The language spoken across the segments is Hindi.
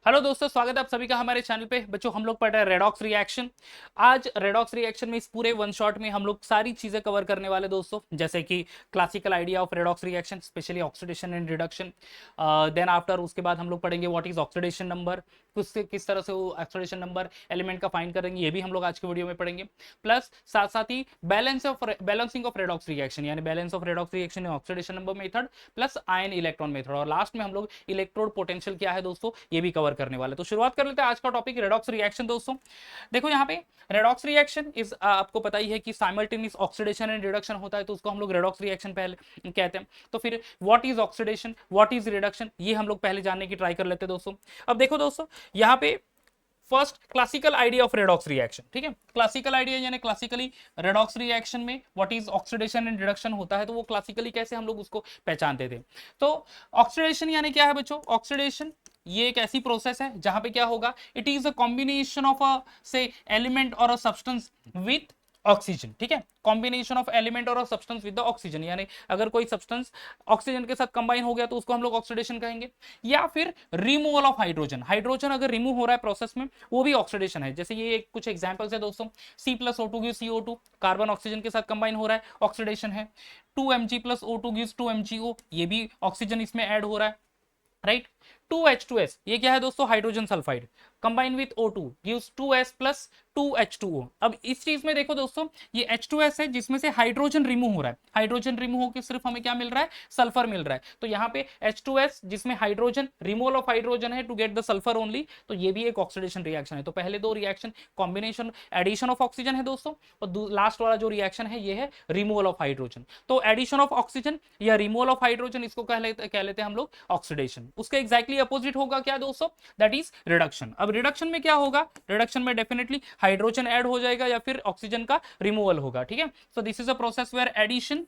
हेलो दोस्तों, स्वागत है आप सभी का हमारे चैनल पे। बच्चों, हम लोग पढ़ रहे हैं रेडॉक्स रिएक्शन। आज रेडॉक्स रिएक्शन में इस पूरे वन शॉट में हम लोग सारी चीजें कवर करने वाले दोस्तों, जैसे कि classical idea of redox reaction, specially oxidation and reduction. Then after उसके बाद हम लोग पढ़ेंगे व्हाट इज ऑक्सीडेशन नंबर, किस तरह से वो ऑक्सीडेशन नंबर एलिमेंट का फाइंड करेंगे, ये भी हम लोग आज के वीडियो में पढ़ेंगे। प्लस साथ साथ ही बैलेंसिंग ऑफ रेडॉक्स रिएक्शन, यानी balance of redox reaction oxidation number method plus ion electron method, और लास्ट में हम लोग इलेक्ट्रोड पोटेंशियल क्या है दोस्तों, ये भी कवर करने वाले। तो शुरुआत कर लेते हैं आज का टॉपिक रेडॉक्स रिएक्शन। दोस्तों देखो यहाँ पे रेडॉक्स रिएक्शन इज, आपको पता ही है कि साइमल्टेनियस ऑक्सीडेशन एंड रिडक्शन होता है, तो उसको हम लोग रेडॉक्स रिएक्शन पहले कहते हैं। तो फिर what is oxidation, what is reduction, ये हम लोग पहले जानने की ट्राई कर लेते हैं दोस्तों। अब देखो दोस्तों, यहाँ पे first classical idea of redox reaction, ठीक है। क्लासिकल आइडिया यानी क्लासिकली रेडॉक्स रिएक्शन में what is oxidation and reduction होता है, तो वो क्लासिकली कैसे हम लोग उसको पहचानते थे। तो ऑक्सीडेशन यानी क्या है बच्चों, ऑक्सीडेशन ये एक ऐसी प्रोसेस है जहां पे क्या होगा, it is a combination of a से एलिमेंट और अ सब्सटेंस विथ ऑक्सीजन, ठीक है। कॉम्बिनेशन ऑफ एलिमेंट और सब्सटेंस विद द ऑक्सीजन, यानी अगर कोई सब्सटेंस ऑक्सीजन के साथ कंबाइन हो गया तो उसको हम लोग ऑक्सीडेशन कहेंगे। या फिर रिमूवल ऑफ हाइड्रोजन, हाइड्रोजन अगर रिमूव हो रहा है प्रोसेस में, वो भी ऑक्सीडेशन है। जैसे ये कुछ एग्जांपल्स है दोस्तों, C+O2 gives CO2, carbon oxygen के साथ कंबाइन हो रहा है, ऑक्सीडेशन है। 2Mg plus O2 gives 2MgO, ये भी ऑक्सीजन इसमें ऐड हो रहा है, राइट। 2H2S ये क्या है दोस्तों, hydrogen sulphide combine with O2 gives 2S plus 2H2O। अब इस चीज में देखो दोस्तों, ये H2S है जिसमें से हाइड्रोजन रिमूव हो रहा है, हाइड्रोजन रिमूव होकर सिर्फ हमें क्या मिल रहा है, सल्फर मिल रहा है। तो यहाँ पे H2S जिसमें हाइड्रोजन, रिमूवल ऑफ हाइड्रोजन है to get the sulphur only, तो ये भी एक ऑक्सीडेशन रिएक्शन है। तो पहले दो reaction combination addition of oxygen है दोस्तों, और लास्ट वाला जो रिएक्शन है ये है रिमूवल ऑफ हाइड्रोजन। तो एडिशन ऑफ ऑक्सीजन या रिमूवल ऑफ हाइड्रोजन, इसको कह लेते हैं हम लोग ऑक्सीडेशन। उसके एग्जैक्टली अपोजिट होगा क्या दोस्तों, दैट इज रिडक्शन। अब रिडक्शन में क्या होगा, रिडक्शन में डेफिनेटली हाइड्रोजन ऐड हो जाएगा या फिर ऑक्सीजन का रिमूवल होगा, ठीक है। So this is a process where addition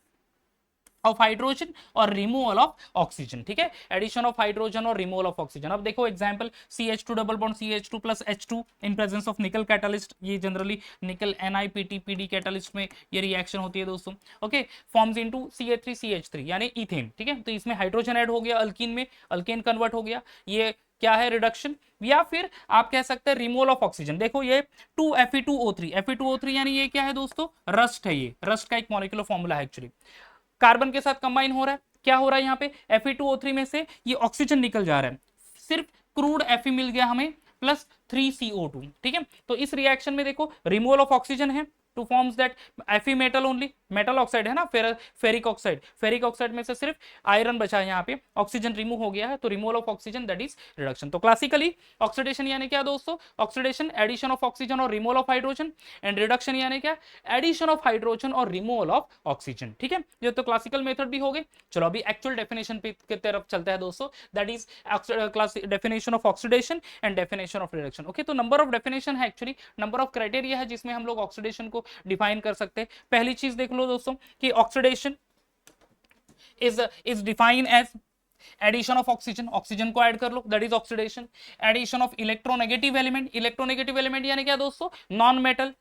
of hydrogen और रिमूवल ऑफ ऑक्सीजन, ठीक है। एडिशन ऑफ हाइड्रोजन और रिमूवल ऑफ ऑक्सीजन। अब देखो example, CH2 double bond CH2 plus H2 in presence of nickel catalyst, ये जनरली निकल NiPt कैटलिस्ट में ये रिएक्शन होती है दोस्तों, ओके। फॉर्म्स इनटू CH3CH3 यानी इथेन, ठीक है। तो इसमें हाइड्रोजन ऐड हो गया, अल्कीन में अल्केन कन्वर्ट हो गया, ये क्या है, रिडक्शन। या फिर आप कह सकते हैं रिमूवल ऑफ ऑक्सीजन। देखो ये 2Fe2O3 यानी ये क्या है दोस्तों, रस्ट है, ये रस्ट का एक मॉलिक्यूलर फॉर्मूला है एक्चुअली, कार्बन के साथ कंबाइन हो रहा है। क्या हो रहा है यहाँ पे, Fe2O3 में से ये ऑक्सीजन निकल जा रहा है, सिर्फ क्रूड Fe मिल गया हमें प्लस 3CO2, ठीक है। तो इस रिएक्शन में देखो रिमूवल ऑफ ऑक्सीजन है two forms that Fe metal only, metal oxide है ना, फेरिक ऑक्साइड, फेरिक ऑक्साइड में से सिर्फ आयरन बचा है, यहाँ पे ऑक्सीजन रिमूव हो गया है, तो removal of oxygen that is reduction. तो क्लासिकली ऑक्सीडेशन यानी क्या दोस्तों, ऑक्सीडेशन एडिशन ऑफ ऑक्सीजन और removal of hydrogen, and reduction यानी क्या, एडिशन ऑफ हाइड्रोजन और रिमूवल ऑफ ऑक्सीजन, ठीक है। ये तो क्लासिकल मेथड भी हो गए। चलो अभी एक्चुअल डेफिनेशन की तरफ चलते हैं दोस्तों, that is definition of oxidation and definition of reduction. Okay, तो नंबर ऑफ डेफिनेशन है एक्चुअली, नंबर ऑफ क्राइटेरिया है जिसमें हम लोग ऑक्सीडेशन को डिफाइन कर सकते हैं। पहली चीज देख लो दोस्तों कि oxidation is defined as addition of oxygen, oxygen को ऐड कर लो, that is oxidation. Addition of electronegative element, electronegative element यानी क्या दोस्तों, non metal.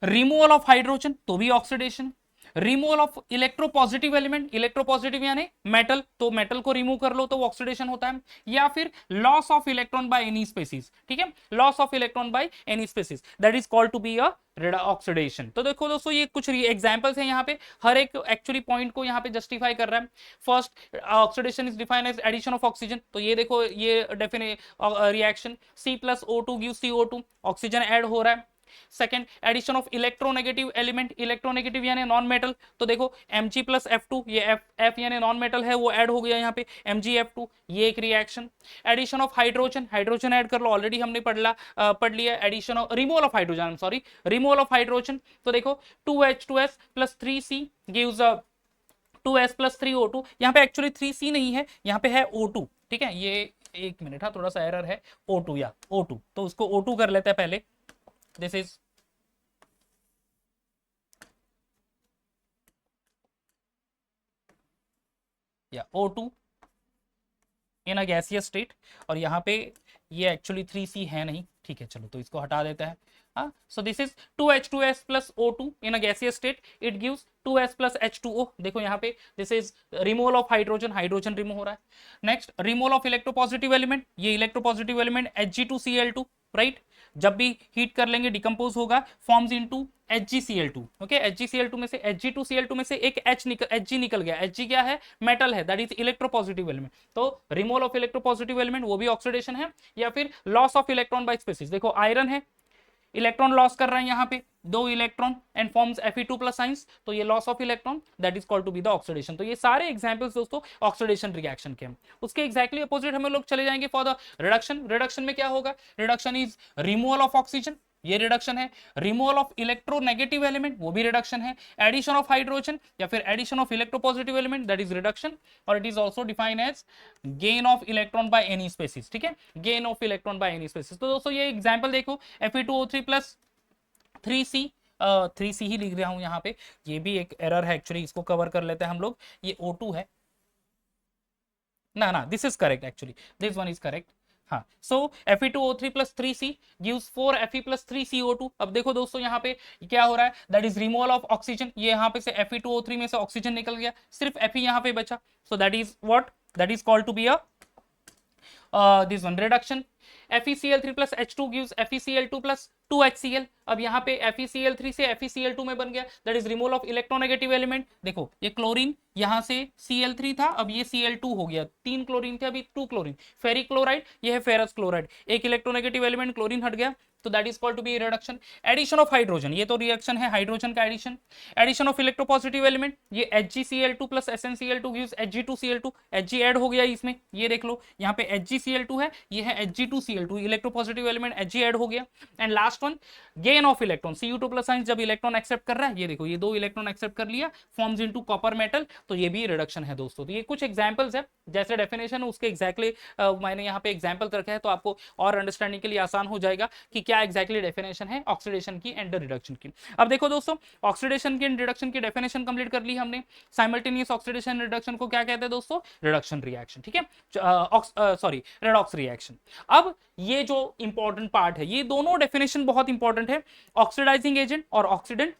Removal of hydrogen, तो भी oxidation. Removal of electropositive element, electropositive यानी मेटल, तो मेटल को रिमूव कर लो तो ऑक्सीडेशन होता है। या फिर loss of electron by any species, ठीक है, loss of electron by any species, that is called to be a oxidation. तो देखो दोस्तों, ये कुछ एग्जांपल्स हैं यहाँ पे, हर एक एक्चुअली पॉइंट को यहाँ पे जस्टिफाई कर रहा है। First, oxidation is defined as addition of oxygen, तो ये देखो ये definite reaction C+O2 gives CO2, oxygen add हो रहा है। Second, addition of electronegative element, electronegative यानी नॉन मेटल, तो देखो Mg प्लस F2, ये F यानी नॉन मेटल है, वो ऐड हो गया यहाँ पे MgF2, ये एक रिएक्शन। Addition of hydrogen, hydrogen add कर लो, ऑलरेडी हमने पढ़ लिया। Addition of removal of hydrogen, sorry, removal of hydrogen, तो देखो 2H2S plus 3C gives 2S plus 3O2, यहाँ पे एक्चुअली 3C नहीं है, यहाँ पे है O2, ठीक है। ये एक मिनट, हाँ थोड़ा सा एरर है, O2 या O2, तो उसको O2 कर लेते हैं पहले। This is O2 in a gaseous state, और यहाँ पे ये एक्चुअली 3C है नहीं, ठीक है, चलो तो इसको हटा देते हैं। हाँ, सो this is 2H2S plus O2 in a gaseous state, it gives 2S plus H2O। देखो यहाँ पे this is removal of hydrogen, hydrogen remove हो रहा है। Next removal of electropositive element, ये इलेक्ट्रोपॉजिटिव एलिमेंट Hg2Cl2, राइट, जब भी हीट कर लेंगे डिकम्पोज होगा, forms into HgCl2। Okay, HgCl2 में से Hg2Cl2 में से एक Hg निकल गया। Hg क्या है? मेटल है, दैट इज इलेक्ट्रोपॉजिटिव एलिमेंट। तो रिमूवल ऑफ इलेक्ट्रोपॉजिटिव एलिमेंट वो भी ऑक्सीडेशन है, या फिर loss of electron by species. देखो आयरन है, इलेक्ट्रॉन लॉस कर रहे हैं यहाँ पे 2 electron and forms Fe2 plus ions, तो ये loss of electron, that is called to be the oxidation. तो ये सारे एग्जांपल्स दोस्तों ऑक्सीडेशन रिएक्शन के हैं। उसके एग्जैक्टली अपोजिट हम लोग चले जाएंगे फॉर द रिडक्शन। रिडक्शन में क्या होगा? Reduction is removal of oxygen, ये रिडक्शन है। रिमूवल ऑफ इलेक्ट्रोनेगेटिव एलिमेंट, वो भी रिडक्शन है। एडिशन ऑफ हाइड्रोजन या फिर addition of electropositive element, that is reduction, और it is also defined as gain of electron by any species. ठीक है, gain of electron by any species. तो दोस्तों ये एग्जांपल देखो, Fe2O3 प्लस 3C, 3C ही लिख रहा हूं यहाँ पे, ये भी एक एरर है एक्चुअली, इसको कवर कर लेते हैं हम लोग। ये O2 है ना, this is correct actually, this one is correct. हाँ, सो Fe2O3 plus 3C gives 4Fe plus 3CO2। अब देखो दोस्तों यहाँ पे क्या हो रहा है, that is removal of oxygen. ये यहाँ पे से Fe2O3 में से ऑक्सीजन निकल गया, सिर्फ Fe यहाँ पे बचा, so that is what, that is called to be a this one reduction। FeCl3 plus H2 gives FeCl2 plus 2HCl। अब यहाँ पे FeCl3 से FeCl2 में बन गया, that is removal of electronegative element. देखो ये क्लोरीन यहाँ से Cl3 था, अब ये Cl2 हो गया, 3 क्लोरीन थे अभी 2 क्लोरीन। फेरिक क्लोराइड, ये है फेरस क्लोराइड, एक इलेक्ट्रोनेगेटिव एलिमेंट क्लोरीन हट गया, तो that is called to be reduction. Addition of hydrogen, ये तो रिएक्शन है, हाइड्रोजन का एडिशन। एडिशन ऑफ इलेक्ट्रोपॉजिटिव एलिमेंट, ये HgCl2 plus SnCl2 gives Hg2Cl2, Hg add हो गया इसमें, ये देख लो यहाँ पे HgCl2 है, ये है Hg2Cl2, electropositive element Hg add हो गया। And last one gain of electron, Cu2 plus science जब इलेक्ट्रॉन एक्सेप्ट कर रहा है, ये देखो ये 2 इलेक्ट्रॉन एक्सेप्ट कर लिया, फॉर्म्स इनटू कॉपर मेटल, तो ये भी रिडक्शन है दोस्तों। तो ये कुछ एग्जांपल्स है, जैसे डेफिनेशन उसके एग्जैक्टली मैंने यहाँ पे एग्जांपल रखे हैं, तो आपको और अंडरस्टैंडिंग के लिए आसान हो जाएगा कि क्या एग्जैक्टली डेफिनेशन है ऑक्सीडेशन की एंड रिडक्शन की। अब देखो दोस्तों, ऑक्सीडेशन की एंड रिडक्शन की डेफिनेशन कंप्लीट कर ली हमने। साइमल्टेनियस ऑक्सीडेशन रिडक्शन को क्या कहते हैं दोस्तों? Reduction reaction. ठीक है, सॉरी रेडॉक्स रिएक्शन। अब ये जो इंपॉर्टेंट पार्ट है, ये दोनों डेफिनेशन बहुत इंपॉर्टेंट है, ऑक्सीडाइजिंग एजेंट और oxidant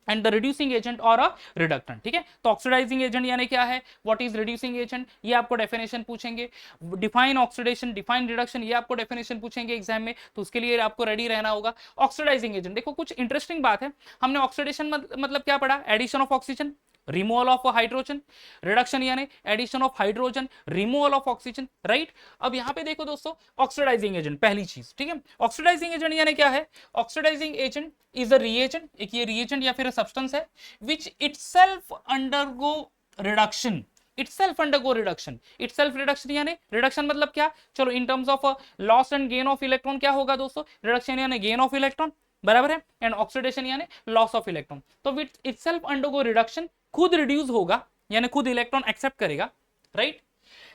and the reducing agent और अ रिडक्टेंट। ठीक है, तो ऑक्सीडाइजिंग एजेंट यानी क्या है, व्हाट इज रिड्यूसिंग एजेंट, ये आपको डेफिनेशन पूछेंगे। डिफाइन ऑक्सीडेशन, डिफाइन रिडक्शन, ये आपको डेफिनेशन पूछेंगे एग्जाम में, तो उसके लिए आपको रेडी रहना होगा। ऑक्सीडाइजिंग एजेंट, देखो कुछ इंटरेस्टिंग बात है, हमने ऑक्सीडेशन मतलब क्या पढ़ा? Addition of oxygen, removal of hydrogen, reduction यानी addition of hydrogen, removal of oxygen, right. अब यहां पे देखो दोस्तों, ऑक्सीडाइजिंग एजेंट पहली चीज। ठीक है, ऑक्सीडाइजिंग एजेंट यानी क्या है? Oxidising agent is a reagent, एक ये रिएजेंट या फिर सब्सटेंस है which itself undergo reduction, itself undergo reduction. Itself reduction यानी रिडक्शन मतलब क्या? चलो in terms of loss and gain of electron क्या होगा दोस्तों? रिडक्शन यानी गेन ऑफ इलेक्ट्रॉन, बराबर है, एंड ऑक्सीडेशन यानी लॉस ऑफ इलेक्ट्रॉन। तो विच इटसेल्फ अंडरगो रिडक्शन, खुद रिड्यूस होगा यानी खुद इलेक्ट्रॉन एक्सेप्ट करेगा, right,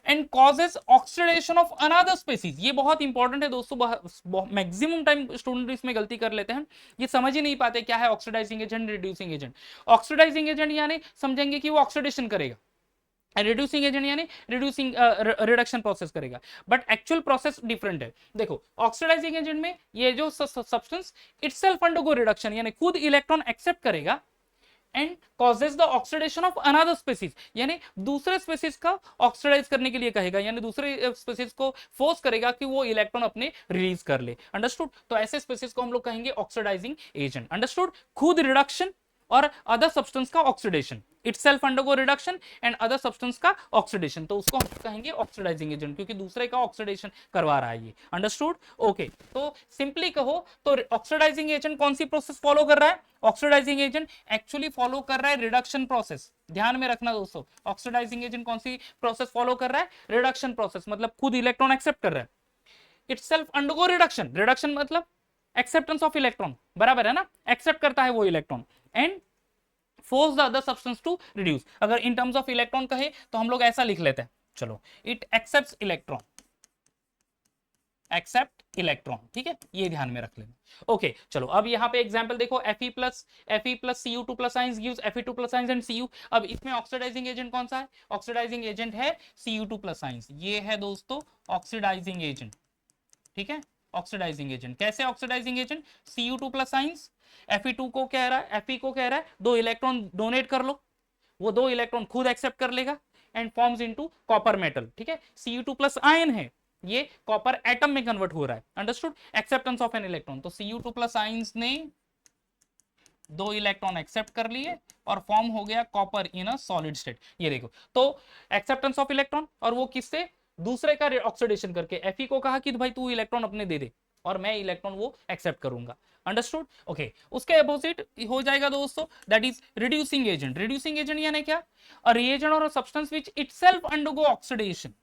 and causes oxidation of another species. ये बहुत इंपॉर्टेंट है दोस्तों, मैक्सिमम टाइम स्टूडेंट इसमें गलती कर लेते हैं, ये समझ ही नहीं पाते क्या है oxidising agent, reducing agent. Oxidising agent यानी समझेंगे कि वो ऑक्सीडेशन करेगा, रिड्यूसिंग एजेंट यानी रिड्यूसिंग रिडक्शन प्रोसेस करेगा, बट एक्चुअल प्रोसेस डिफरेंट है। देखो ऑक्सीडाइजिंग एजेंट में ये जो सब्सटेंस इटसेल्फ अंडरगो रिडक्शन यानी खुद इलेक्ट्रॉन एक्सेप्ट करेगा and causes the oxidation of another species, यानी दूसरे स्पीसीज का ऑक्सीडाइज करने के लिए कहेगा, यानी दूसरे स्पीसीज को फोर्स करेगा कि वो इलेक्ट्रॉन अपने रिलीज कर ले। अंडरस्टूड? तो ऐसे स्पीसीज को हम लोग कहेंगे ऑक्सीडाइजिंग एजेंट। अंडरस्टूड? खुद रिडक्शन और अदर सब्सटेंस का oxidation, itself undergo reduction and other substance का ऑक्सीडेशन, तो उसको हम कहेंगे ऑक्सीडाइजिंग एजेंट, क्योंकि दूसरे का ऑक्सीडेशन करवा रहा है ये। अंडरस्टूड? ओके, तो सिंपली कहो तो ऑक्सीडाइजिंग एजेंट कौन सी प्रोसेस फॉलो कर रहा है? ऑक्सीडाइजिंग एजेंट एक्चुअली फॉलो कर रहा है रिडक्शन प्रोसेस। ध्यान में रखना दोस्तों, ऑक्सीडाइजिंग एजेंट कौन सी प्रोसेस फॉलो कर रहा है? रिडक्शन प्रोसेस, मतलब खुद इलेक्ट्रॉन एक्सेप्ट कर रहा है। इटसेल्फ अंडरगो रिडक्शन, रिडक्शन मतलब एक्सेप्टेंस ऑफ इलेक्ट्रॉन, बराबर है ना, एक्सेप्ट करता है वो electron, and force the other substance to reduce. अगर इन टर्म्स ऑफ इलेक्ट्रॉन कहे तो हम लोग ऐसा लिख लेते हैं, चलो, it accepts electron, accept electron. ठीक है, ये ध्यान में रख लेना। ओके, चलो अब यहाँ पे एग्जांपल देखो, Fe plus Cu2 plus ions gives Fe2 plus ions and Cu। अब इसमें ऑक्सीडाइजिंग एजेंट कौन सा है? ऑक्सीडाइजिंग एजेंट है Cu2 प्लस आइंस, ये है दोस्तों ऑक्सीडाइजिंग एजेंट। ठीक है, ऑक्सीडाइजिंग एजेंट। कैसे oxidising agent? Cu2 plus ions Fe2 को कह रहा है, Fe को कह रहा है 2 इलेक्ट्रॉन डोनेट कर लो, वो 2 इलेक्ट्रॉन खुद एक्सेप्ट कर लेगा and forms into copper metal. ठीक है, Cu2 प्लस आयन है, ये कॉपर एटम में कन्वर्ट हो रहा है। Understood? Acceptance of an electron, तो Cu2 प्लस आयंस ने 2 इलेक्ट्रॉन एक्सेप्ट कर लिए और फॉर्म हो गया copper in a solid state. ये देखो, तो एक्सेप्टेंस ऑफ इलेक्ट्रॉन, और वो किससे? दूसरे का ऑक्सीडेशन करके। Fe को कहा कि भाई तू इलेक्ट्रॉन अपने दे दे और मैं इलेक्ट्रॉन वो एक्सेप्ट करूंगा। अंडरस्टूड? ओके, उसके अपोजिट हो जाएगा दोस्तों, that is reducing agent. Reducing agent यानी क्या? अ रिएजेंट और a substance which itself undergo oxidation,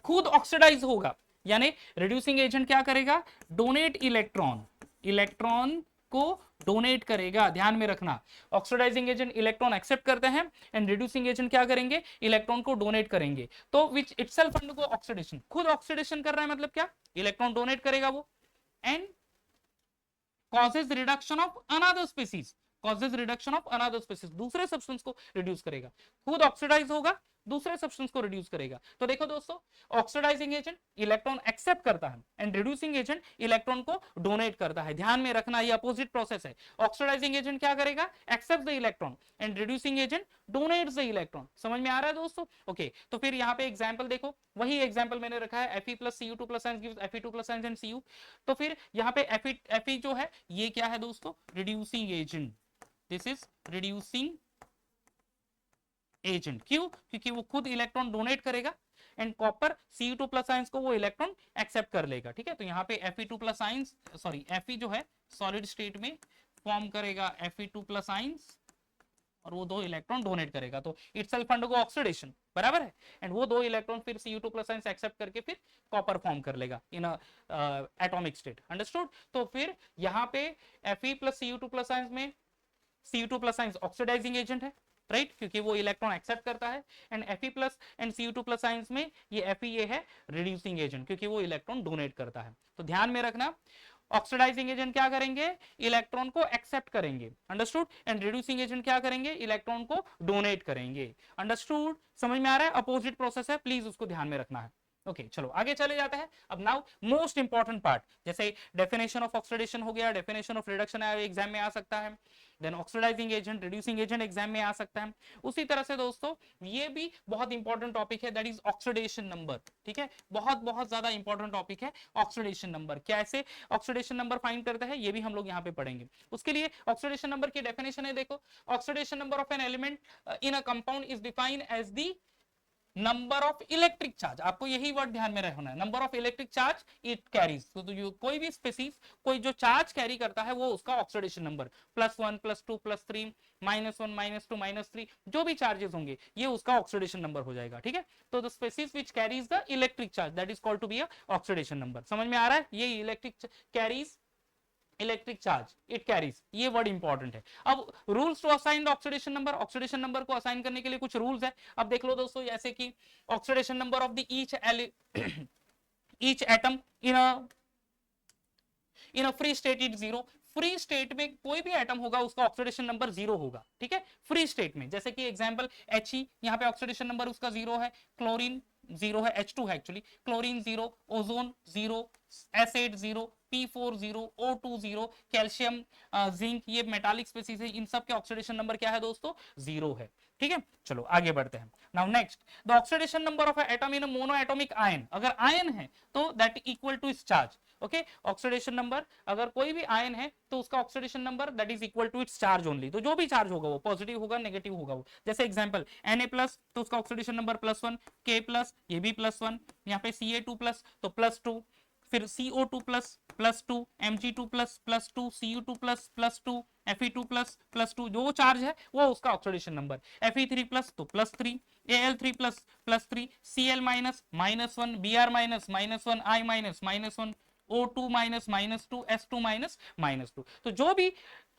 खुद ऑक्सीडाइज होगा। यानी रिड्यूसिंग एजेंट क्या करेगा? डोनेट इलेक्ट्रॉन, इलेक्ट्रॉन को डोनेट करेगा। ध्यान में रखना, ऑक्सीडाइजिंग एजेंट इलेक्ट्रॉन एक्सेप्ट करते हैं एंड रिड्यूसिंग एजेंट क्या करेंगे? इलेक्ट्रॉन को डोनेट करेंगे। तो विच इटसेल्फ अंडरगो ऑक्सीडेशन, खुद ऑक्सीडेशन कर रहा है, मतलब क्या? इलेक्ट्रॉन डोनेट करेगा वो and causes reduction of another species, causes reduction of another species, दूसरे सब्सटेंस को रिड्यूस करेगा। खुद ऑक्सीडाइज होगा, दूसरे सब्सटेंस को रिड्यूस करेगा। तो देखो दोस्तों, ऑक्सीडाइजिंग एजेंट इलेक्ट्रॉन एक्सेप्ट करता है एंड रिड्यूसिंग एजेंट इलेक्ट्रॉन को डोनेट करता है। ध्यान में रखना, ये अपोजिट प्रोसेस है। ऑक्सीडाइजिंग एजेंट क्या करेगा? Accept the electron and reducing agent donates the electron. समझ में आ रहा है दोस्तों? ओके, तो फिर यहाँ पे एग्जांपल देखो, वही एग्जांपल मैंने रखा है, Fe plus Cu2 plus science gives Fe2 plus science and Cu। तो फिर यहाँ पे Fe जो है ये क्या है दोस्तों? Reducing agent. This is reducing agent. क्यों? क्योंकि वो खुद इलेक्ट्रॉन डोनेट करेगा and copper Cu2 plus ions को वो इलेक्ट्रॉन एक्सेप्ट कर लेगा। ठीक है, तो यहाँ पे Fe2 plus ions, sorry Fe जो है सॉलिड स्टेट में फॉर्म करेगा Fe2 प्लस आयंस और वो 2 इलेक्ट्रॉन डोनेट करेगा, तो इटसेल्फ अंडरगो ऑक्सीडेशन, बराबर है। एंड वो 2 इलेक्ट्रॉन फिर Cu2 प्लस आयंस एक्सेप्ट करके फिर कॉपर फॉर्म कर लेगा इन एटॉमिक स्टेट। अंडरस्टूड? तो फिर यहाँ पे Fe plus Cu2 plus ions में Cu2 plus ions oxidising agent है, राइट, क्योंकि वो इलेक्ट्रॉन एक्सेप्ट करता है। And Fe plus and Cu2 plus ions में ये Fe ये है रिड्यूसिंग एजेंट, क्योंकि वो इलेक्ट्रॉन डोनेट करता है। तो ध्यान में रखना, ऑक्सीडाइजिंग एजेंट क्या करेंगे? इलेक्ट्रॉन को एक्सेप्ट करेंगे। अंडरस्टूड? एंड रिड्यूसिंग एजेंट क्या करेंगे? इलेक्ट्रॉन को डोनेट करेंगे। अंडरस्टूड? समझ में आ रहा है? अपोजिट प्रोसेस है, प्लीज उसको ध्यान में रखना है। ओके, चलो आगे चले जाते हैं। अब नाउ मोस्ट इंपॉर्टेंट पार्ट, जैसे डेफिनेशन ऑफ ऑक्सीडेशन हो गया, डेफिनेशन ऑफ रिडक्शन एग्जाम में आ सकता है, then oxidizing agent, reducing agent exam में आ सकता है। उसी तरह से दोस्तों ये भी बहुत इंपॉर्टेंट टॉपिक है, दैट इज ऑक्सीडेशन नंबर। ठीक है, बहुत बहुत ज्यादा इंपॉर्टेंट टॉपिक है ऑक्सीडेशन नंबर। कैसे ऑक्सीडेशन नंबर फाइंड करते हैं ये भी हम लोग यहाँ पे पढ़ेंगे। उसके लिए ऑक्सीडेशन नंबर की डेफिनेशन है, देखो, oxidation number of an element in a compound is defined as the number of electric charge. आपको यही वर्ड ध्यान में रखना है, number of electric charge it carries. तो कोई भी स्पीसीज कोई जो चार्ज कैरी करता है वो उसका ऑक्सीडेशन नंबर, +1 +2 +3 -1 -2 -3 जो भी चार्जेस होंगे ये उसका ऑक्सीडेशन नंबर हो जाएगा। ठीक है, तो the species which carries the electric charge that is called to be a oxidation number. समझ में आ रहा है? ये electric carries electric charge it carries, ये वर्ड इंपॉर्टेंट है। अब rules to assign the oxidation number, oxidation number को असाइन करने के लिए कुछ रूल्स है। अब देख लो दोस्तों, जैसे कि oxidation number of the each atom in a free state is 0। Free state में कोई भी एटम होगा उसका ऑक्सीडेशन नंबर 0 होगा। ठीक है, फ्री स्टेट में, जैसे कि एग्जांपल He, यहाँ पे ऑक्सीडेशन नंबर उसका 0 है, क्लोरीन 0 है, H2 है actually, chlorine 0, ozone 0, acid 0, P4 0, O2 0, calcium, zinc, ये मेटालिक स्पीसीज है, इन सब के ऑक्सीडेशन नंबर क्या है दोस्तों? 0 है। ठीक है, चलो आगे बढ़ते हैं। Now next, the oxidation number of atom in mono atomic ion, अगर आयन है तो that equal to its charge. Okay, oxidation number अगर कोई भी आयन है तो उसका oxidation number that is equal to its charge only. तो जो भी चार्ज होगा वो पॉजिटिव होगा, नेगेटिव होगा वो। जैसे एग्जांपल Na+ तो उसका ऑक्सीडेशन नंबर +1, K+ ये भी +1, यहाँ पे Ca2+ तो +2, फिर CO2+ +2, Mg2+ +2, Cu2+ +2, Fe2+ +2, जो चार्ज है वो उसका ऑक्सीडेशन नंबर। Fe3+ तो +3, Al3+ +3, Cl- -1, Br- -1, I- -1, O2- -2, S2- -2। तो जो भी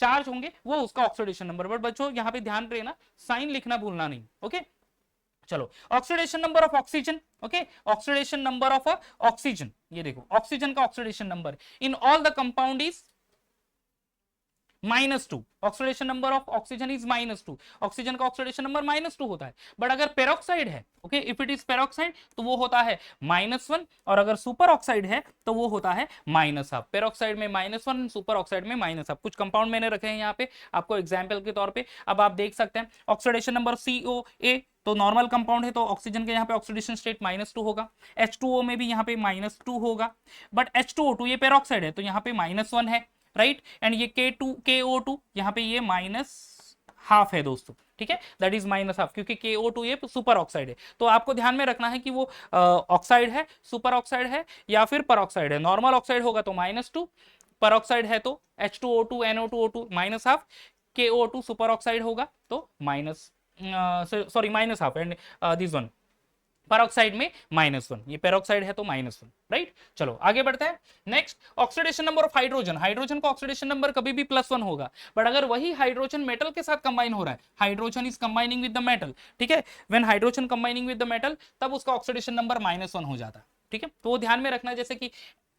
चार्ज होंगे वो उसका ऑक्सीडेशन नंबर। बट बच्चों यहाँ पे ध्यान देना, साइन लिखना भूलना नहीं। ओके, चलो oxidation number of oxygen. Okay, oxidation number of oxygen, ये देखो ऑक्सीजन का oxidation number in all the compound is -2, oxidation number of oxygen is -2, oxygen का ऑक्सीडेशन नंबर -2 होता है। बट अगर पेरोक्साइड है, okay, if it is peroxide तो वो होता है -1, और अगर सुपर ऑक्साइड है तो वो होता है -1/2। पेरोक्साइड में -1, सुपर ऑक्साइड में -1/2। कुछ कंपाउंड मैंने रखे हैं यहाँ पे आपको एग्जाम्पल के तौर पे। अब आप देख सकते हैं ऑक्सीडेशन नंबर COA, तो नॉर्मल कंपाउंड है तो ऑक्सीजन के यहाँ पे ऑक्सीडेशन स्टेट -2 होगा। H2O में भी यहाँ पे -2 होगा। बट H2O2 ये पेरोक्साइड है तो यहाँ पे -1 है, राइट। एंड ये KO2 यहाँ पे ये -1/2 है दोस्तों, ठीक है, दैट इज -1/2, क्योंकि KO2 ये सुपर ऑक्साइड है। तो आपको ध्यान में रखना है कि वो ऑक्साइड है, सुपर ऑक्साइड है या फिर परऑक्साइड है। नॉर्मल ऑक्साइड होगा तो -2, परऑक्साइड है तो H2O2 NO2O2 -1/2, KO2 super oxide होगा तो -1/2 एंड दिस वन पेरोक्साइड में -1, ये पेरोक्साइड है तो -1, राइट। चलो आगे बढ़ते हैं। Next, oxidation number of hydrogen. Hydrogen का ऑक्सीडेशन नंबर कभी भी +1 होगा, बट अगर वही हाइड्रोजन मेटल के साथ कंबाइन हो रहा है, hydrogen is combining with the metal, ठीक है, when hydrogen combining with the metal, तब उसका ऑक्सीडेशन नंबर -1 हो जाता है, ठीक है। तो वो ध्यान में रखना, जैसे कि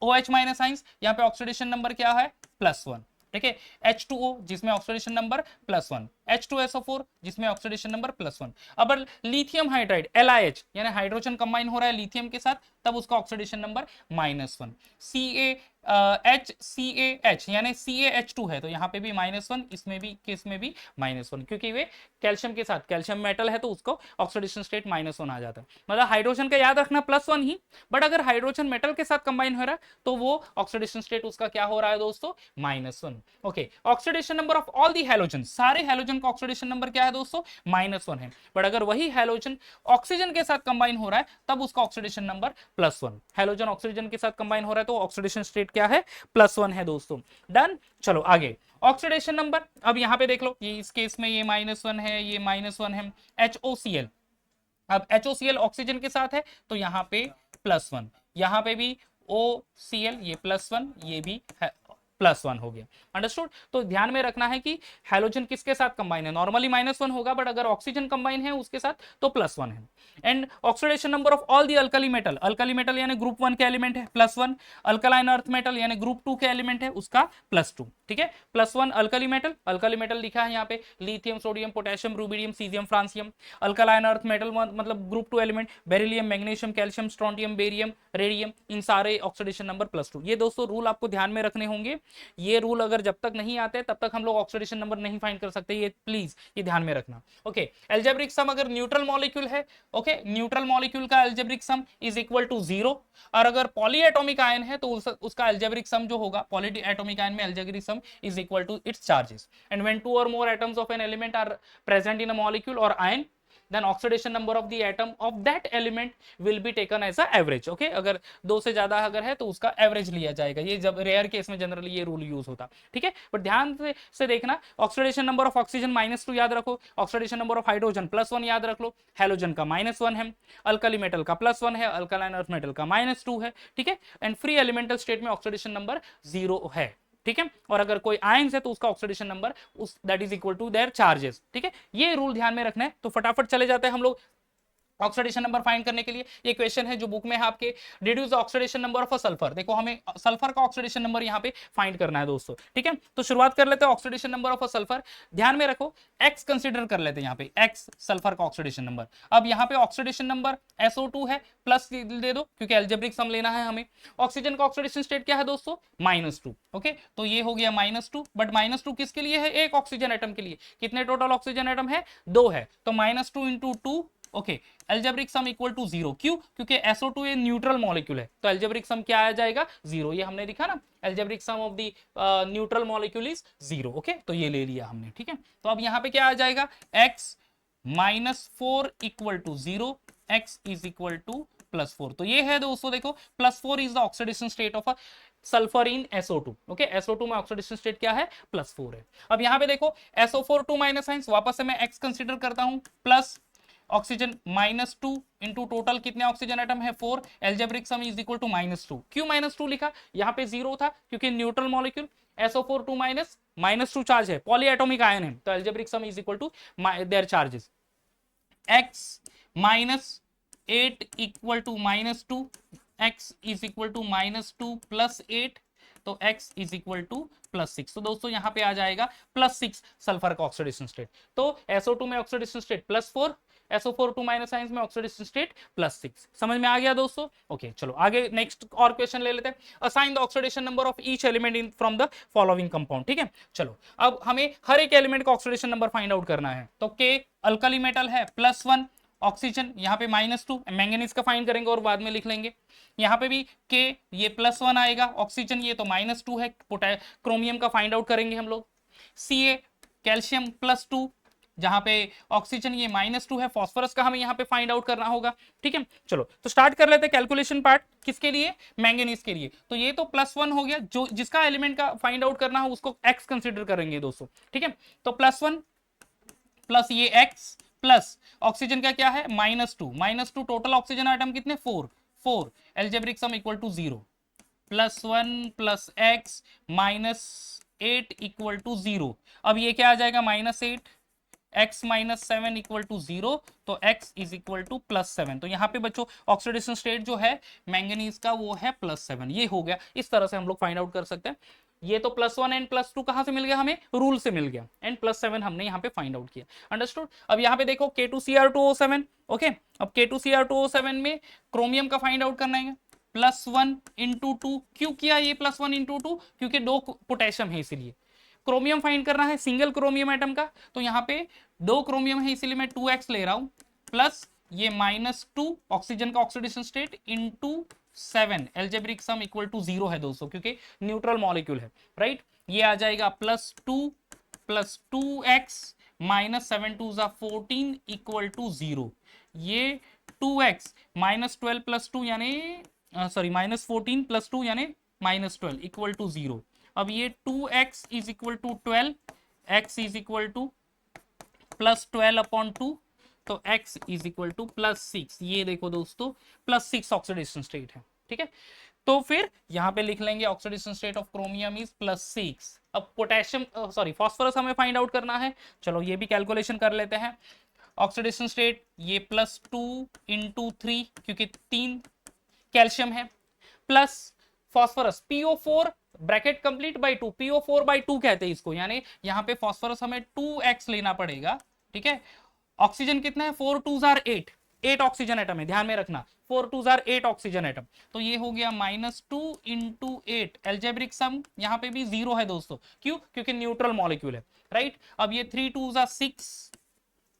OH माइनस आइंस, यहाँ पे ऑक्सीडेशन नंबर क्या है, +1, ठीक है। H2O जिसमें ऑक्सीडेशन नंबर +1, H2SO4 जिसमें ऑक्सीडेशन नंबर +1। अब लिथियम हाइड्राइड LiH, यानी हाइड्रोजन कंबाइन हो रहा है लिथियम के साथ, तब उसका ऑक्सीडेशन नंबर -1। CaHCAH यानी CaH2 है तो यहाँ पे भी -1, इसमें भी केस में भी -1, क्योंकि वे कैल्शियम के साथ, कैल्शियम मेटल है तो उसको ऑक्सीडेशन स्टेट -1 आ जाता है। मतलब हाइड्रोजन का याद रखना +1 ही, बट अगर हाइड्रोजन मेटल के साथ कंबाइन हो रहा है तो वो ऑक्सीडेशन स्टेट उसका क्या हो रहा है दोस्तों, -1। Okay, oxidation number of all the halogen, सारे हैलोजन का ऑक्सीडेशन नंबर क्या है दोस्तों, -1 है। बट अगर वही हैलोजन ऑक्सीजन के साथ कंबाइन हो रहा है तब उसका ऑक्सीडेशन नंबर +1। हैलोजन ऑक्सीजन के साथ कंबाइन हो रहा है तो ऑक्सीडेशन स्टेट क्या है, +1 है दोस्तों। डन। चलो आगे, ऑक्सीडेशन नंबर, अब यहां पे देख लो, ये इस केस में ये -1 है, ये -1 है। HOCl, अब HOCl ऑक्सीजन के साथ है तो यहाँ पे +1, यहाँ पे भी OCl, ये +1, ये भी +1 हो गया। अंडरस्टूड। तो ध्यान में रखना है कि हैलोजन किसके साथ कंबाइन है, नॉर्मली -1 होगा, बट अगर ऑक्सीजन कंबाइन है उसके साथ तो +1 है। And oxidation number of all the alkali metal, alkali metal यानी ग्रुप 1 के एलिमेंट है +1, अल्कलाइन अर्थ मेटल यानी ग्रुप 2 के एलिमेंट है उसका +2, ठीक है। +1 अल्कली मेटल लिखा है यहाँ पे, lithium, sodium, potassium, rubidium, caesium, francium. Alkaline earth metal मतलब group 2 element, beryllium, magnesium, calcium, strontium, barium, radium, इन सारे ऑक्सीडेशन नंबर +2। ये दोस्तों रूल आपको ध्यान में रखने होंगे। ये रूल अगर जब तक नहीं आते तब तक हम लोग ऑक्सीडेशन नंबर नहीं फाइंड कर सकते, ये प्लीज ये ध्यान में रखना। ओके, एल्जेब्रिक सम अगर न्यूट्रल मॉलिक्यूल है, ओके, न्यूट्रल मॉलिक्यूल का algebraic sum is equal to 0, और अगर पॉलीएटॉमिक आयन है तो उसका एल्जेब्रिक सम जो होगा, पॉलीएटॉमिक आयन में algebraic sum is equal to its charges. And when 2 और more atoms of an element are present in a molecule और ion, then oxidation number of the atom of that element will be taken as a average। okay, अगर 2 से ज्यादा अगर है तो उसका एवरेज लिया जाएगा। ये जब रेयर केस में जनरली ये रूल यूज होता, ठीक है। बट ध्यान से देखना, ऑक्सीडेशन नंबर ऑफ ऑक्सीजन -2 याद रखो, ऑक्सीडेशन नंबर ऑफ हाइड्रोजन +1 याद रख लो, हैलोजन का -1 है, अल्कली मेटल का +1 है, अल्कलाइन अर्थ मेटल का -2 है, ठीक है। एंड फ्री एलिमेंटल स्टेट में ऑक्सीडेशन नंबर 0 है, ठीक है। और अगर कोई आयंस है तो उसका ऑक्सीडेशन नंबर उस that is equal to their charges, ठीक है। ये रूल ध्यान में रखना है। तो फटाफट चले जाते हैं हम लोग ऑक्सीडेशन नंबर फाइंड करने के लिए। ये क्वेश्चन है जो बुक में है आपके, deduce the oxidation number of a sulphur. देखो हमें सल्फर का ऑक्सीडेशन नंबर यहाँ पे फाइंड करना है दोस्तों, ठीक है। तो शुरुआत कर लेते हैं oxidation number of a sulphur. ध्यान में रखो एक्स कंसीडर कर लेते हैं यहाँ पे, एक्स सल्फर का ऑक्सीडेशन नंबर। अब यहाँ पे ऑक्सीडेशन नंबर SO2 है, प्लस दे दो क्योंकि एल्जेब्रिक सम लेना है हमें। ऑक्सीजन का ऑक्सीडेशन स्टेट क्या है दोस्तों, -2, ओके। तो ये हो गया -2, बट -2 किसके लिए है, एक ऑक्सीजन एटम के लिए। कितने टोटल ऑक्सीजन एटम है, 2 है, तो -2 × 2, okay. Algebraic sum equal to 0, क्यों, क्योंकि SO2 ये न्यूट्रल मॉलिक्यूल है तो एल्जेब्रिक सम क्या आ जाएगा, 0। ये हमने लिखा ना, algebraic sum of the neutral molecule is 0, okay. तो ये ले लिया हमने, ठीक है। तो अब यहाँ पे क्या आ जाएगा, x -4 equal to 0, x is equal to +4। तो ये है दोस्तों, देखो +4 is the oxidation state of a sulphur in SO2, okay. SO2 में ऑक्सीडेशन स्टेट क्या है, +4 है। अब यहाँ पे देखो SO4 2 माइनस साइंस, वापस से मैं x कंसीडर करता हूं, प्लस ऑक्सीजन -2 इंटू टोटल कितने ऑक्सीजन एटम है, 4, algebraic sum is equal to -2। क्यों -2 लिखा, यहाँ पे 0 था क्योंकि न्यूट्रल मॉलिक्यूल, SO4 2 -2 चार्ज है, पॉलीएटॉमिक आयन है, तो algebraic sum is equal to their charges. x -8 equal to -2, x is equal to -2 + 8, तो x इज इक्वल टू +6। तो दोस्तों यहाँ पे आ जाएगा +6 सल्फर का ऑक्सीडेशन स्टेट। तो SO2 में oxidation state +4, SO4 minus ions में ऑक्सीडेशन स्टेट +6। समझ में आ गया दोस्तों? ओके चलो आगे नेक्स्ट और क्वेश्चन ले लेते हैं। Assign the oxidation number of each element in from the following compound. ठीक है, चलो अब हमें हर एक एलिमेंट का ऑक्सीडेशन नंबर फाइंड आउट करना है। तो K अल्कली मेटल है +1, ऑक्सीजन यहाँ पे -2, मैंगनीज का फाइंड करेंगे और बाद में लिख लेंगे। यहाँ पे भी K ये +1 आएगा, ऑक्सीजन ये तो -2 है, क्रोमियम का फाइंड आउट करेंगे हम लोग। Ca कैल्शियम +2, जहां पे ऑक्सीजन ये -2 है, फॉस्फोरस का हमें यहाँ पे फाइंड आउट करना होगा। ठीक है, चलो तो स्टार्ट कर लेते हैं कैलकुलेशन पार्ट। किसके लिए? मैंगनीज के लिए। तो ये तो +1 हो गया, जो जिसका एलिमेंट का फाइंड आउट करना हो उसको x कंसिडर करेंगे दोस्तों। ठीक है, तो +1 प्लस ये x प्लस ऑक्सीजन का क्या है -2 टोटल ऑक्सीजन आइटम कितने 4 algebraic sum equal to 0 +1 plus x -8 equal to 0। अब ये क्या आ जाएगा -8 x -7 इक्वल टू 0, तो x इज इक्वल टू +7। तो यहाँ पे बच्चों ऑक्सीडेशन स्टेट जो है मैंगनीज का वो है +7। ये हो गया, इस तरह से हम लोग फाइंड आउट कर सकते हैं। ये तो +1 एंड +2 कहां से मिल गया? हमें रूल से मिल गया, एंड +7 हमने यहाँ पे फाइंड आउट किया। अंडरस्टूड? अब यहाँ पे देखो K2Cr2O7। ओके, अब K2Cr2O7 में क्रोमियम का फाइंड आउट करना है। +1 × 2। क्यों किया ये +1 × 2? क्योंकि 2 पोटेशियम है इसीलिए। क्रोमियम फाइंड करना है सिंगल क्रोमियम एटम का, तो यहाँ पे 2 क्रोमियम है इसीलिए मैं 2x ले रहा हूं, प्लस ये -2 ऑक्सीजन का oxidation state into 7 algebraic sum equal to 0 है दोस्तों, क्योंकि न्यूट्रल मॉलिक्यूल है। राइट, ये आ जाएगा +2 + 2x -7 2 14 इक्वल टू 0। ये 2x -12 + 2 यानी सॉरी -14 + 2 यानी -12 इक्वल टू 0। अब ये 2x is equal to 12, x is equal to +12/2, तो x इज इक्वल टू +6। ये देखो दोस्तों +6 ऑक्सीडेशन स्टेट है। ठीक है, तो फिर यहां पे लिख लेंगे oxidation state of chromium is +6। अब पोटेशियम सॉरी फॉस्फोरस हमें फाइंड आउट करना है। चलो ये भी कैलकुलेशन कर लेते हैं। ऑक्सीडेशन स्टेट ये +2 × 3, क्योंकि 3 कैल्शियम है, plus phosphorus PO4 bracket complete by 2, PO4/2 कहते हैं इसको, यानी यहाँ पे फॉस्फोरस हमें 2x लेना पड़ेगा। ठीक है, ऑक्सीजन कितना है 4 2 8, 8 ऑक्सीजन एटम है, ध्यान में रखना 4 2 8 ऑक्सीजन एटम। तो ये हो गया -2 × 8, एल्जेब्रिक सम यहाँ पे भी 0 है दोस्तों। क्यों? क्योंकि न्यूट्रल मॉलिक्यूल है। राइट, अब ये 3 2 6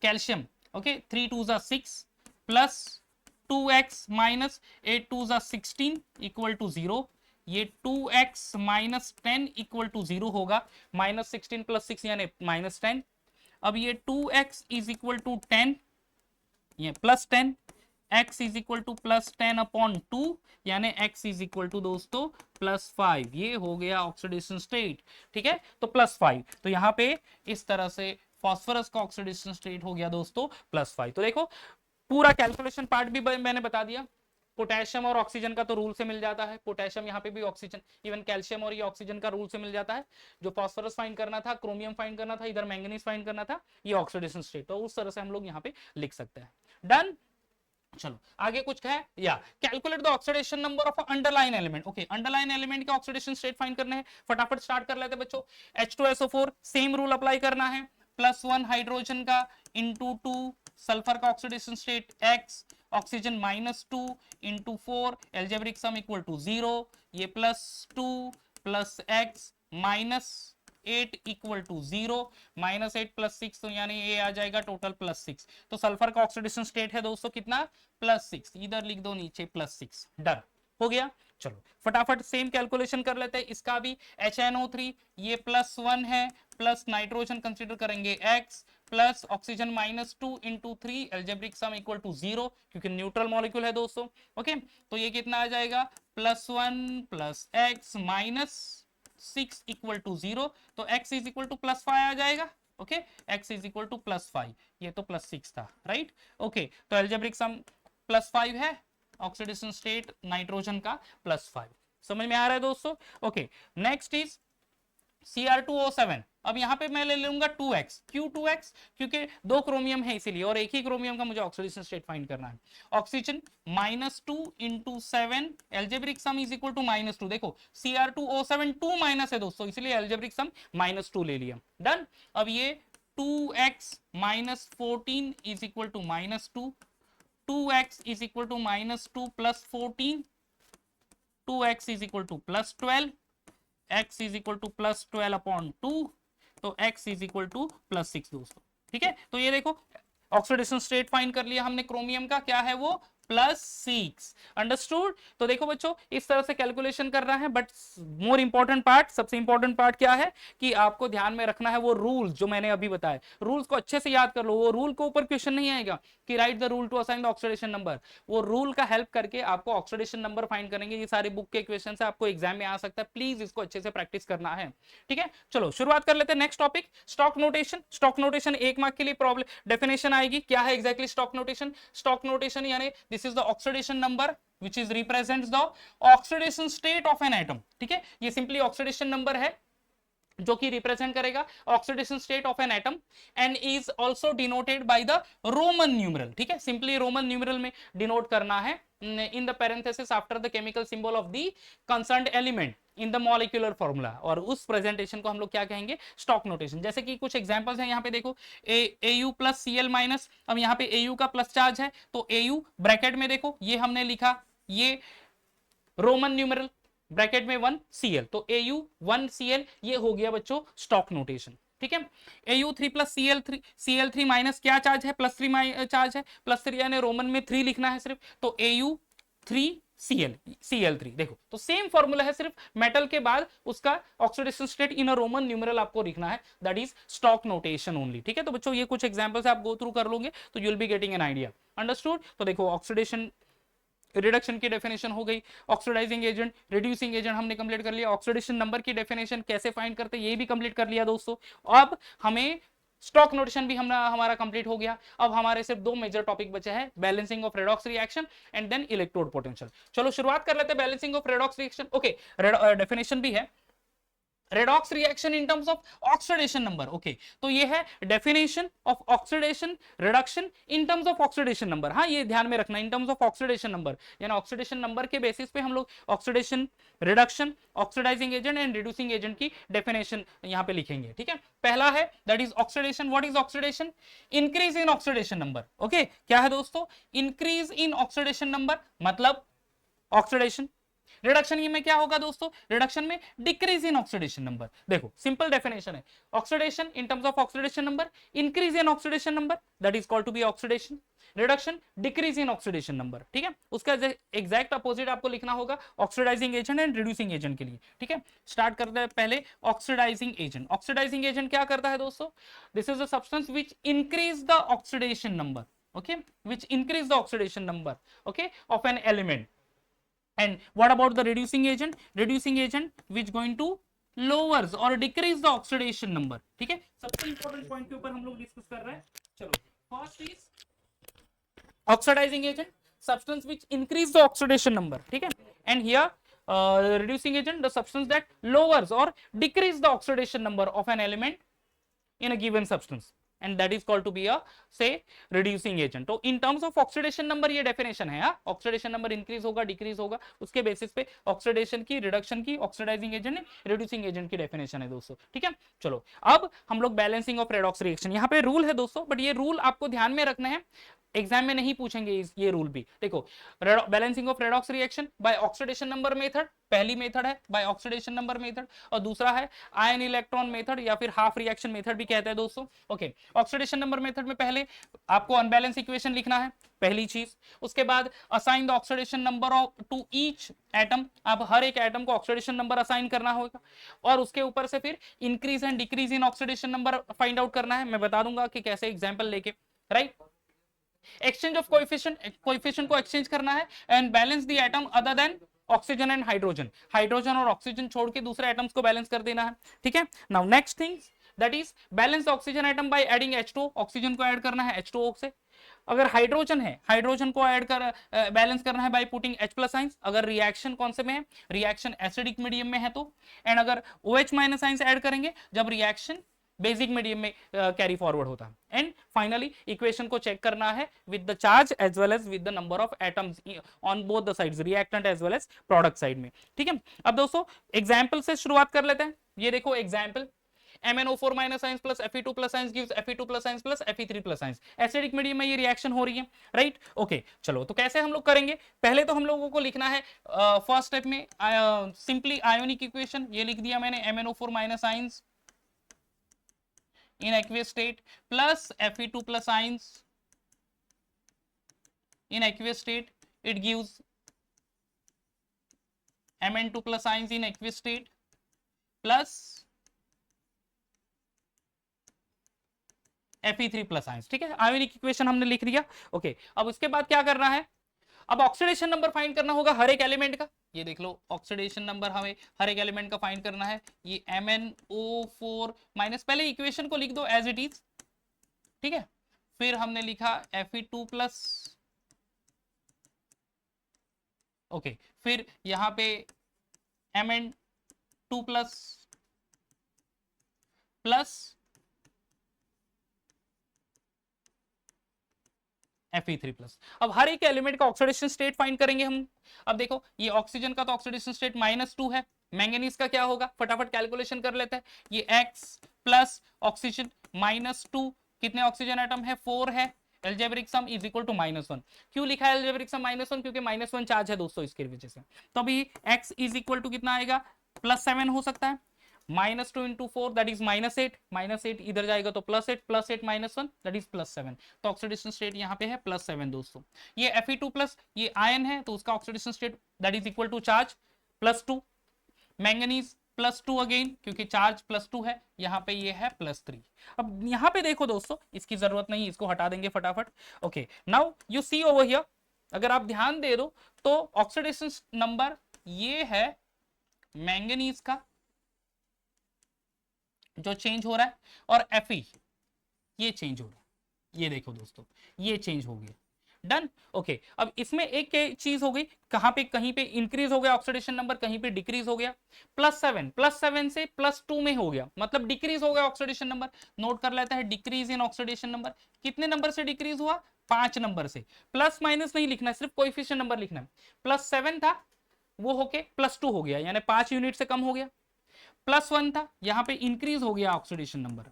calcium, okay 3 2 6 plus 2x -8 2 16 equal to 0। ये 2x -10 इक्वल टू 0 होगा, -16 + 6 यानी -10। अब ये 2x इज इक्वल टू 10, ये +10, x इज इक्वल टू +10/2 यानी x इज इक्वल टू दोस्तों +5। ये हो गया ऑक्सीडेशन स्टेट। ठीक है, तो +5, तो यहाँ पे इस तरह से फॉस्फोरस का ऑक्सीडेशन स्टेट हो गया दोस्तों +5। तो देखो पूरा कैलकुलेशन पार्ट भी मैंने बता दिया। पोटेशियम और ऑक्सीजन का तो रूल से मिल जाता है, पोटेशियम यहाँ पे भी ऑक्सीजन, इवन कैल्शियम और ये ऑक्सीजन का रूल से मिल जाता है। जो फॉस्फोरस फाइंड करना था, क्रोमियम फाइंड करना था, इधर मैंगनीज फाइंड करना था, ये ऑक्सीडेशन स्टेट, तो उस तरह से हम लोग यहाँ पे लिख सकते हैं। डन। चलो आगे कुछ है, या calculate the oxidation number of underline element. Okay, underline element के ऑक्सीडेशन स्टेट फाइंड करने हैं, फटाफट स्टार्ट कर लेते हैं बच्चों। H2SO4 सेम रूल अप्लाई करना है, +1 हाइड्रोजन का इंटू 2 सल्फर का oxidation state x, oxygen -2 × 4 algebraic sum equal to 0। ये +2 + x -8 इक्वल टू 0, -8 + 6 तो यानी ये आ जाएगा टोटल +6। तो सल्फर का ऑक्सीडेशन स्टेट है दोस्तों कितना +6, इधर लिख दो नीचे +6। डन हो गया। चलो फटाफट सेम कैलकुलेशन कर लेते हैं इसका भी। HNO3 ये +1 है, प्लस नाइट्रोजन कंसीडर करेंगे x, plus oxygen -2 × 3 algebraic sum equal to 0, क्योंकि न्यूट्रल मॉलिक्यूल है दोस्तों। ओके, तो ये कितना आ जाएगा +1 + x -6 इक्वल टू 0, तो x इज इक्वल टू +5 आ जाएगा। Okay, x is equal to +5, ये तो +6 था। राइट, ओके, तो एल्जेब्रिक सम +5 है, ऑक्सीडेशन स्टेट नाइट्रोजन का +5। समझ में आ रहा है दोस्तों? ओके, नेक्स्ट इज Cr2O7, अब यहाँ पे मैं ले लूंगा 2x, क्यों 2x? क्योंकि 2 क्रोमियम है इसीलिए, और एक ही क्रोमियम का मुझे ऑक्सीडेशन स्टेट फाइंड करना है। Oxygen -2 × 7, algebraic sum is equal to -2। देखो Cr2O7 2 माइनस है दोस्तों, इसलिए एल्जेब्रिक सम -2 ले लिया। डन। अब ये 2x - 14 is equal to -2, 2x is equal to -2 + 14, 2x is equal to +12, x is equal to +12/2, तो x इज इक्वल टू +6 दोस्तों। ठीक है, तो ये देखो ऑक्सीडेशन स्टेट फाइंड कर लिया हमने क्रोमियम का, क्या है वो +6। अंडरस्टूड? तो देखो बच्चों इस तरह से कैलकुलेशन कर रहा है, बट मोर इंपॉर्टेंट पार्ट, सबसे इंपॉर्टेंट पार्ट क्या है कि आपको ध्यान में रखना है वो रूल्स जो मैंने अभी बताए। रूल्स को अच्छे से याद कर लो, वो रूल के ऊपर क्वेश्चन नहीं आएगा कि write the rule to assign the oxidation number. वो रूल का हेल्प करके आपको ऑक्सीडेशन नंबर फाइंड करेंगे। ये सारे बुक के क्वेश्चन से आपको एग्जाम में आ सकता है, प्लीज इसको अच्छे से प्रैक्टिस करना है। ठीक है, चलो शुरुआत कर लेते हैं। Next topic stock notation. Stock notation 1 mark के लिए प्रॉब्लम डेफिनेशन आएगी। क्या है exactly stock notation? Stock notation यानी this is the oxidation number which is represents the oxidation state of an atom। ठीक है, ये सिंपली ऑक्सीडेशन नंबर है जो कि रिप्रेजेंट करेगा oxidation state of an atom and is also denoted by the Roman numeral. ठीक है, सिंपली रोमन न्यूमरल में डिनोट करना है in the parenthesis after the chemical symbol of the concerned element in the molecular formula, और उस प्रेजेंटेशन को हम लोग क्या कहेंगे? Stock notation. जैसे कि कुछ एग्जांपल्स हैं यहाँ पे देखो, Au + Cl-, अब यहाँ पे Au का प्लस चार्ज है तो Au ब्रैकेट में देखो ये हमने लिखा, ये रोमन न्यूमरल ब्रैकेट में 1Cl, तो Au 1Cl, ये हो गया बच्चों स्टॉक नोटेशन। ठीक है, Au3 + Cl3 क्या चार्ज है? +3 चार्ज है, +3 यानी रोमन में 3 लिखना है सिर्फ, तो Au3Cl3। देखो तो सेम फॉर्मूला है, सिर्फ मेटल के बाद उसका oxidation state in a Roman numeral आपको लिखना है, that is stock notation only. ठीक है, तो बच्चों ये कुछ एग्जांपल्स आप गो थ्रू कर लोगे तो you will be getting an idea. Understood? तो देखो ऑक्सीडेशन रिडक्शन की डेफिनेशन हो गई, ऑक्सीडाइजिंग एजेंट, रिड्यूसिंग एजेंट हमने कंप्लीट कर लिया, ऑक्सीडेशन नंबर की डेफिनेशन कैसे फाइंड करते हैं ये भी कंप्लीट कर लिया दोस्तों। अब हमें स्टॉक नोटेशन भी हमारा कंप्लीट हो गया। अब हमारे सिर्फ 2 मेजर टॉपिक बचे हैं, balancing of redox reaction and then electrode potential. चलो शुरुआत कर लेते हैं balancing of redox reaction. Okay, definition भी है redox reaction in terms of oxidation number. Okay, तो ये है definition of oxidation reduction in terms of oxidation number. हाँ, ये ध्यान में रखना, in terms of oxidation number, यानी ऑक्सीडेशन नंबर के बेसिस पे हम लोग oxidation, reduction, oxidizing agent and reducing agent की डेफिनेशन यहाँ पे लिखेंगे। ठीक है, पहला है that is oxidation. What is oxidation? Increase in oxidation number. Okay, क्या है दोस्तों? इंक्रीज इन ऑक्सीडेशन नंबर मतलब ऑक्सीडेशन। रिडक्शन ये में क्या होगा दोस्तों? रिडक्शन में डिक्रीज इन ऑक्सीडेशन नंबर। देखो सिंपल डेफिनेशन है, oxidation in terms of oxidation number, increase in oxidation number that is called to be oxidation, reduction decrease in oxidation number. ठीक है, उसका एग्जैक्ट अपोजिट आपको लिखना होगा oxidizing agent and reducing agent के लिए। ठीक है, स्टार्ट करते हैं पहले ऑक्सीडाइजिंग एजेंट। ऑक्सीडाइजिंग एजेंट क्या करता है दोस्तों? This is a substance which increase the oxidation number, okay, which increase the oxidation number, okay, of an element. And what about the reducing agent? Reducing agent which going to lowers or decrease the oxidation number। ठीक है, सबसे इंपॉर्टेंट पॉइंट के ऊपर हम लोग डिस्कस कर रहे हैं। चलो, first is oxidizing agent, substance which increase the oxidation number। ठीक है, and here reducing agent, the substance that lowers or decrease the oxidation number of an element in a given substance, and that is called to be a say reducing agent। तो in terms of oxidation number ये definition है। ऑक्सीडेशन नंबर इंक्रीज होगा डिक्रीज होगा उसके बेसिस पे ऑक्सीडेशन की, रिडक्शन की, ऑक्सीडाइजिंग एजेंट, रिड्यूसिंग एजेंट की डेफिनेशन है दोस्तों। ठीक है, चलो अब हम लोग बैलेंसिंग ऑफ रेडॉक्स रिएक्शन, यहाँ पे रूल है दोस्तों, बट ये रूल आपको ध्यान में रखना है, एग्जाम में नहीं पूछेंगे ये रूल भी। देखो balancing of redox reaction by oxidation number method, पहली मेथड है बाय ऑक्सीडेशन नंबर मेथड, और दूसरा है आयन इलेक्ट्रॉन मेथड या फिर हाफ रिएक्शन मेथड भी कहते हैं दोस्तों। ओके, ऑक्सीडेशन नंबर मेथड में पहले आपको अनबैलेंस इक्वेशन लिखना है, पहली चीज। उसके बाद assign the oxidation number of to each atom, आप हर एक एटम को ऑक्सीडेशन नंबर असाइन करना होगा, और उसके ऊपर से फिर increase and decrease in oxidation number find out करना है। मैं बता दूंगा कि कैसे एग्जाम्पल लेके, राइट। एक्सचेंज ऑफ कोएफिशिएंट को एक्सचेंज करना है and balance the atom other than oxygen and hydrogen, hydrogen और ऑक्सीजन छोड़ के दूसरे एटम्स को बैलेंस कर देना है। ठीक है, now next thing that is balance oxygen atom by adding H2O, oxygen को ऐड करना है H2O से। अगर हाइड्रोजन है, हाइड्रोजन को ऐड कर बैलेंस करना है by putting H plus ions. अगर रिएक्शन कौन से में है, रिएक्शन एसिडिक मीडियम में है तो। एंड अगर OH माइनस आइंस ऐड करेंगे जब रिएक्शन बेसिक मीडियम में कैरी फॉरवर्ड होता है। एंड फाइनली इक्वेशन को चेक करना है with the charge as well as with the number of atoms on both the sides, reactant as well as product side में। ठीक है, अब दोस्तों एग्जाम्पल से शुरुआत कर लेते हैं। ये देखो example, MnO4 minus ions plus Fe2 plus ions gives Fe2 plus ions plus Fe3 plus ions. Acidic medium में ये रिएक्शन हो रही है, राइट? ओके, चलो तो कैसे हम लोग करेंगे? पहले तो हम लोगों को लिखना है फर्स्ट स्टेप में सिंपली आयोनिक इक्वेशन। ये लिख दिया मैंने, MnO4 minus ions in aqueous state plus Fe2 plus ions in aqueous state, it gives Mn2 plus ions in aqueous state plus Fe3 plus ions. ठीक है, आयोनिक इक्वेशन हमने लिख दिया। ओके, अब उसके बाद क्या करना है? अब ऑक्सीडेशन नंबर फाइंड करना होगा हर एक एलिमेंट का। ये देख लो, ऑक्सीडेशन नंबर हमें हर एक एलिमेंट का फाइंड करना है। ये MnO4 माइनस, पहले इक्वेशन को लिख दो एज इट इज, ठीक है। फिर हमने लिखा Fe2 प्लस, ओके, फिर यहां पे Mn2 plus plus Fe3 plus. अब हर एक एलिमेंट का ऑक्सीडेशन स्टेट फाइंड करेंगे हम। अब देखो, ये ऑक्सीजन का तो ऑक्सीडेशन स्टेट -2 है, मैंगनीज का क्या होगा फटाफट कैलकुलेशन कर लेते हैं। ये X प्लस ऑक्सीजन -2, कितने ऑक्सीजन एटम है? 4 है। Algebraic sum is equal to -1। क्यों लिखा है एल्जेब्रिक सम -1? क्योंकि -1 चार्ज है दोस्तों, इसकी वजह से। तो अभी X इज इक्वल टू कितना आएगा? +7 हो सकता है। -2 इंटू 4 दैट इज -8, -8 इधर जाएगा तो +8, +8 -1 दैट इज +7। तो ऑक्सीडेशन स्टेट यहाँ पे है +7 दोस्तों। ये Fe2 प्लस, ये आयन है तो उसका oxidation state that is equal to charge +2। Manganese +2 again, क्योंकि चार्ज +2 है, यहाँ पे ये है +3। अब यहाँ पे देखो दोस्तों, इसकी जरूरत नहीं, इसको हटा देंगे फटाफट। Okay, now you see over here, अगर आप ध्यान दे दो तो ऑक्सीडेशन नंबर ये है मैंगनीज का जो चेंज हो रहा है, और Fe ये चेंज हो रहा है। ये देखो दोस्तों, ये चेंज हो गया। डन। ओके, अब इसमें एक चीज हो गई, कहां पे, कहीं पे इंक्रीज हो गया ऑक्सीडेशन नंबर, कहीं पे डिक्रीज हो गया। +7 से +2 में हो गया, मतलब डिक्रीज हो गया ऑक्सीडेशन नंबर। नोट कर लेता है, डिक्रीज इन ऑक्सीडेशन नंबर। कितने नंबर से डिक्रीज हुआ? 5 नंबर से। प्लस माइनस नहीं लिखना, सिर्फ कोएफिशिएंट नंबर लिखना है। +7 था, वो होके +2 हो गया, यानी 5 यूनिट से कम हो गया। +1 था, यहां पे इंक्रीज हो गया ऑक्सीडेशन नंबर,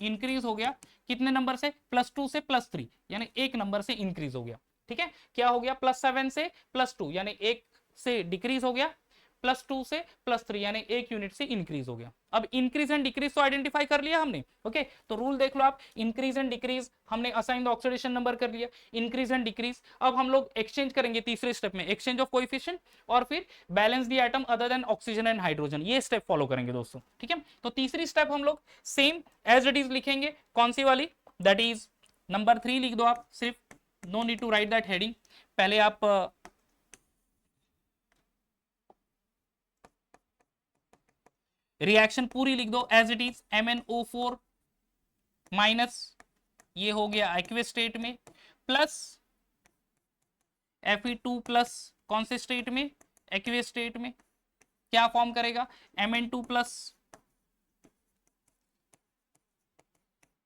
इंक्रीज हो गया कितने नंबर से? +2 से +3, यानी 1 नंबर से इंक्रीज हो गया। ठीक है, क्या हो गया? +7 से +2 यानी 1 से डिक्रीज हो गया, +2 से +3 यानी 1 यूनिट से इंक्रीज हो गया। अब इंक्रीज एंड डिक्रीज तो आइडेंटिफाई कर लिया हमने। ओके, तो रूल देख लो आप, इंक्रीज एंड डिक्रीज हमने असाइन द ऑक्सीडेशन नंबर कर लिया, इंक्रीज एंड डिक्रीज। अब हम लोग एक्सचेंज करेंगे तीसरे स्टेप में, एक्सचेंज ऑफ कोएफिशिएंट, और फिर balance the atom other than oxygen and hydrogen. ये स्टेप फॉलो करेंगे दोस्तों। ठीक है, तो तीसरी स्टेप हम लोग सेम एज इट इज लिखेंगे। कौन सी वाली? दैट इज नंबर 3 लिख दो आप, सिर्फ, no need to write that heading. पहले आप रिएक्शन पूरी लिख दो as it is. MnO4 minus, ये हो गया एक्वियस स्टेट में, प्लस Fe2 प्लस, कौन से स्टेट में? एक्वियस स्टेट में। क्या फॉर्म करेगा? Mn2 प्लस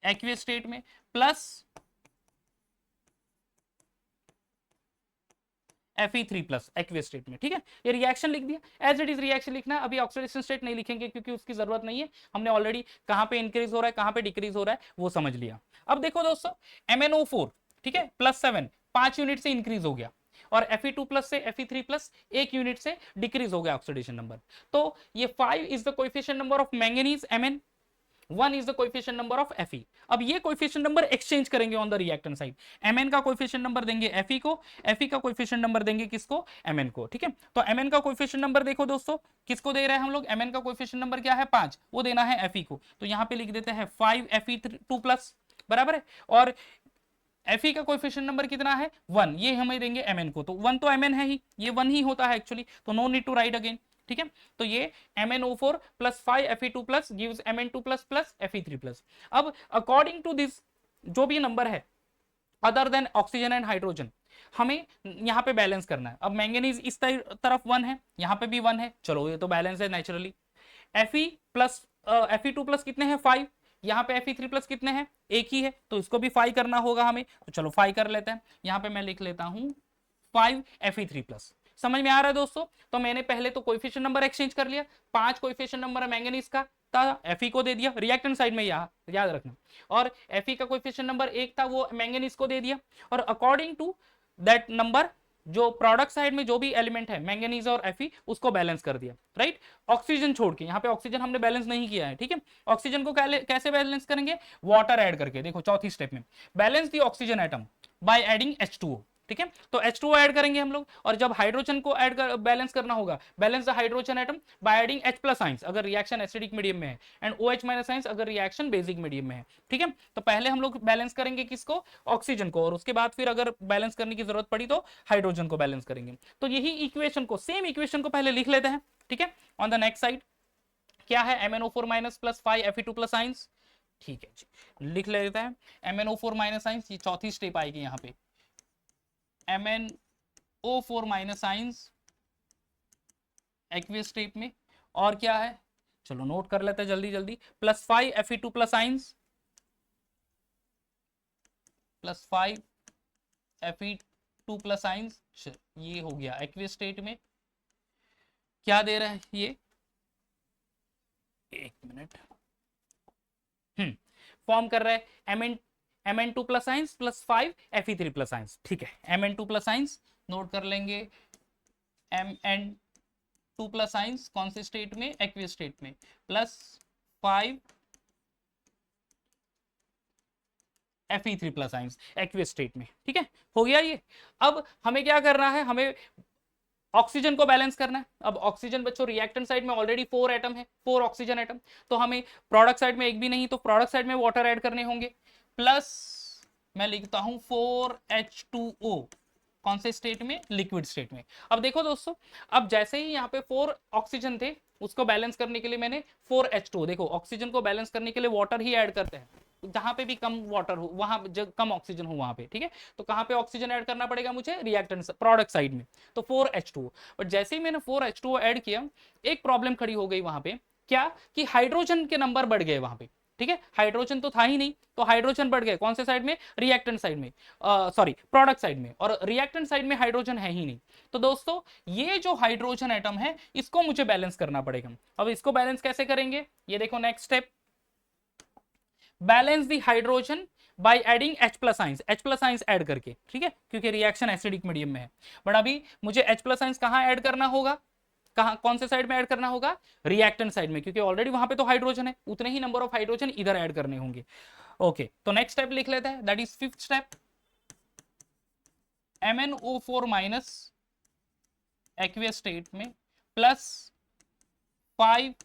एक्वियस स्टेट में, plus Fe3 plus aqueous state में। ठीक है, ये रिएक्शन लिख दिया, एज इट इज रिएक्शन लिखना है। अभी ऑक्सीडेशन स्टेट नहीं लिखेंगे क्योंकि उसकी जरूरत नहीं है, हमने ऑलरेडी कहां पे इंक्रीज हो रहा है कहां पे डिक्रीज हो रहा है वो समझ लिया। अब देखो दोस्तों, MnO4, ठीक है, +7 5 यूनिट से इंक्रीज हो गया, और Fe2 प्लस से Fe3 प्लस 1 यूनिट से डिक्रीज हो गया ऑक्सीडेशन नंबर। तो ये 5 is the coefficient number of manganese Mn, 1 is the coefficient number of Fe। अब ये कोएफिशिएंट नंबर एक्सचेंज करेंगे on the reactant side. Mn का कोएफिशिएंट नंबर देंगे Fe को, Fe का कोएफिशिएंट नंबर देंगे किसको? Mn को। ठीक है, तो Mn का कोएफिशिएंट नंबर देखो दोस्तों, किसको दे रहे हैं हम लोग? Mn का कोएफिशिएंट नंबर क्या है? 5, वो देना है Fe को। तो यहाँ पे लिख देते हैं 5 Fe2 प्लस, बराबर है। और Fe का कोएफिशिएंट नंबर कितना है? 1, ये हमें देंगे Mn को। तो 1 तो Mn है ही, ये 1 ही होता है एक्चुअली, तो no need to write again. ठीक है। तो ये MnO4 plus 5 Fe2 plus gives Mn2 plus plus Fe3 plus. अब अकॉर्डिंग टू दिस जो भी नंबर है other than oxygen and hydrogen हमें यहाँ पे बैलेंस करना है। अब मैंगनीज इस तरफ 1 है, यहाँ पे भी 1 है, चलो ये तो बैलेंस है naturally. Fe plus Fe2 plus कितने हैं 5, यहाँ पे Fe3 प्लस कितने हैं एक ही है, तो इसको भी 5 करना होगा हमें, तो चलो 5 कर लेते हैं। यहाँ पे मैं लिख लेता हूँ 5 Fe3 प्लस। समझ में आ रहा है दोस्तों? तो मैंने पहले तो कोएफिशिएंट नंबर एक्सचेंज कर लिया, 5 कोएफिशिएंट नंबर है मैंगनीज का था, Fe को दे दिया रिएक्टेंट साइड में, याद रखना। और Fe का कोएफिशिएंट नंबर 1 था, वो मैंगनीज को दे दिया, और अकॉर्डिंग टू दैट नंबर जो प्रोडक्ट साइड में जो भी एलिमेंट है मैंगनीज और Fe उसको बैलेंस कर दिया, राइट। ऑक्सीजन छोड़ के, यहाँ पे ऑक्सीजन हमने बैलेंस नहीं किया है, ठीक है। ऑक्सीजन को कैसे बैलेंस करेंगे? वाटर ऐड करके। देखो चौथी स्टेप में balance the oxygen atom by adding H2O, ठीक है। तो H2O ऐड करेंगे हम लोग, और जब हाइड्रोजन को ऐड बैलेंस करना होगा, balance the hydrogen atom by adding H plus ions अगर रिएक्शन एसिडिक मीडियम में है, एंड OH माइनस आइंस अगर रिएक्शन बेसिक मीडियम में है, ठीक है। तो पहले हम लोग बैलेंस करेंगे किसको? ऑक्सीजन को, और उसके बाद फिर अगर बैलेंस करने की जरूरत पड़ी तो हाइड्रोजन को बैलेंस करेंगे। तो यही इक्वेशन को, सेम इक्वेशन को पहले लिख लेते हैं, ठीक है। ऑन द नेक्स्ट साइड क्या है? MnO4 minus plus 5 Fe2 plus ions, ठीक है जी, लिख लेते हैं MnO4 माइनस आइंस, ये चौथी स्टेप आएगी यहाँ पे, MnO4 minus ions aqueous state में। और क्या है? चलो नोट कर लेते हैं जल्दी जल्दी, plus 5 Fe2 plus ions, plus 5 Fe2 plus ions, ये हो गया एक्वियस स्टेट में। क्या दे रहा है ये? एक मिनट, फॉर्म कर रहा है Mn2 plus ions plus 5 Fe3 plus ions, ठीक है। Mn2 प्लस आइंस नोट कर लेंगे, Mn2 प्लस आइंस कौन से स्टेट में? एक्वियस स्टेट में, plus 5 Fe3 plus ions aqueous state में, ठीक है। हो गया ये। अब हमें क्या करना है? हमें ऑक्सीजन को बैलेंस करना है। अब ऑक्सीजन बच्चों रिएक्टेंट साइड में ऑलरेडी 4 एटम है, 4 ऑक्सीजन एटम, तो हमें प्रोडक्ट साइड में एक भी नहीं, तो प्रोडक्ट साइड में वाटर ऐड करने होंगे, प्लस मैं लिखता हूं 4H2O कौन से स्टेट में? लिक्विड स्टेट में। अब देखो दोस्तों, अब जैसे ही यहाँ पे 4 ऑक्सीजन थे, उसको बैलेंस करने के लिए मैंने 4H2O, देखो ऑक्सीजन को बैलेंस करने के लिए वाटर ही ऐड करते हैं, जहां पे भी कम वाटर हो, वहां कम ऑक्सीजन हो वहां पे, ठीक है। तो कहां पे ऑक्सीजन ऐड करना पड़ेगा मुझे? रिएक्टेंट प्रोडक्ट साइड में, तो 4H2O। बट जैसे ही मैंने 4H2O ऐड किया, एक प्रॉब्लम खड़ी हो गई वहां पे, क्या कि हाइड्रोजन के नंबर बढ़ गए वहां पे, ठीक है। हाइड्रोजन तो था ही नहीं, तो हाइड्रोजन बढ़ गए कौन से साइड में? रिएक्टेंट साइड में, सॉरी प्रोडक्ट साइड में, और रिएक्टेंट साइड में हाइड्रोजन है ही नहीं। तो दोस्तों ये जो हाइड्रोजन एटम है, इसको मुझे बैलेंस करना पड़ेगा। अब इसको बैलेंस कैसे करेंगे? ये देखो next step, balance the hydrogen bye adding H plus ions, H plus ions add करके, ठीक है, क्योंकि रिएक्शन एसिडिक मीडियम में है। बट अभी मुझे H प्लस आइंस कहां ऐड करना होगा? कहां, कौन से साइड में ऐड करना होगा? रिएक्टेंट साइड में, क्योंकि ऑलरेडी वहां पे तो हाइड्रोजन है, उतने ही नंबर ऑफ हाइड्रोजन इधर ऐड करने होंगे। ओके, तो नेक्स्ट स्टेप लिख लेते हैं, that is fifth step, MnO4 minus aqueous state में plus 5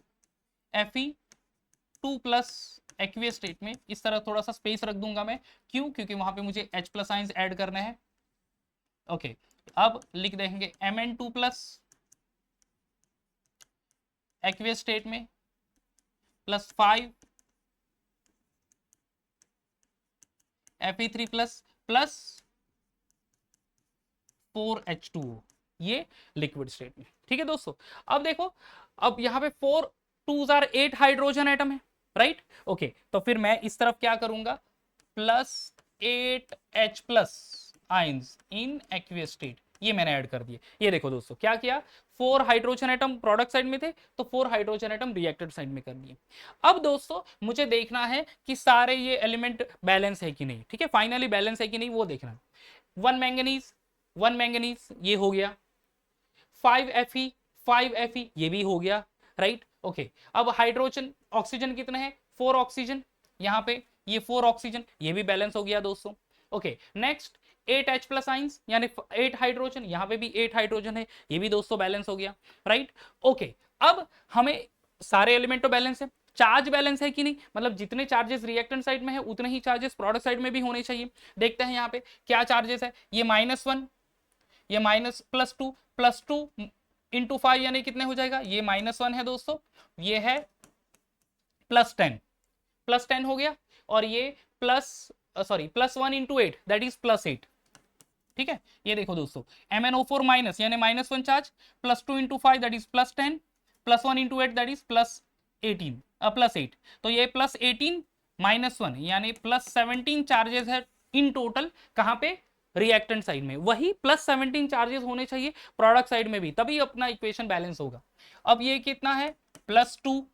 Fe2 plus aqueous state में। इस तरह थोड़ा सा स्पेस रख दूंगा मैं, क्यों? क्योंकि वहां पे मुझे H प्लस आइंस ऐड करने हैं। ओके, अब लिख देंगे Mn2 प्लस एक्वियस स्टेट में plus 5 Fe3 plus plus 4H2O, ये लिक्विड स्टेट में, ठीक है दोस्तों। अब देखो, अब यहाँ पे 4 2s are 8 हाइड्रोजन एटम है, राइट। ओके, तो फिर मैं इस तरफ क्या करूंगा? प्लस 8H प्लस आइंस इन एक्वियस स्टेट, ये मैंने ऐड कर दिए। ये देखो दोस्तों क्या किया, 4 हाइड्रोजन एटम प्रोडक्ट साइड में थे, तो 4 हाइड्रोजन एटम रिएक्टेड साइड में कर दिए। अब दोस्तों मुझे देखना है कि सारे ये एलिमेंट बैलेंस है कि नहीं, ठीक है, फाइनली बैलेंस है कि नहीं वो देखना है। 1 मैंगनीज ये हो गया, 5 Fe ये भी हो गया, राइट। ओके, अब हाइड्रोजन ऑक्सीजन कितने हैं? 4 ऑक्सीजन, यहाँ पे ये 4 ऑक्सीजन, ये भी बैलेंस हो गया दोस्तों। Okay, next 8H plus ions यानी 8 हाइड्रोजन, यहाँ पे भी 8 हाइड्रोजन है, ये भी दोस्तों बैलेंस हो गया, राइट। ओके, अब हमें सारे एलिमेंट तो बैलेंस है, चार्ज बैलेंस है कि नहीं, मतलब जितने चार्जेस रिएक्टेंट साइड में है उतने ही चार्जेस प्रोडक्ट साइड में भी होने चाहिए। देखते हैं यहाँ पे क्या चार्जेस है, ये -1, ये माइनस +2 +2 इंटू 5 यानी कितने हो जाएगा, ये -1 है दोस्तों, ये है +10 हो गया, और ये +1 इंटू 8 दैट इज +8। ठीक है, ये देखो दोस्तों, MnO4 माइनस यानी -1 charge, +2 into 5 that is +10, +1 into 8 that is +18 +8, तो ये +18 -1 यानी +17 चार्जेस है इन टोटल। कहाँ पे, रिएक्टेंट साइड में। वही +17 चार्जेस होने चाहिए प्रोडक्ट साइड में भी, तभी अपना इक्वेशन बैलेंस होगा। अब ये कितना है, +2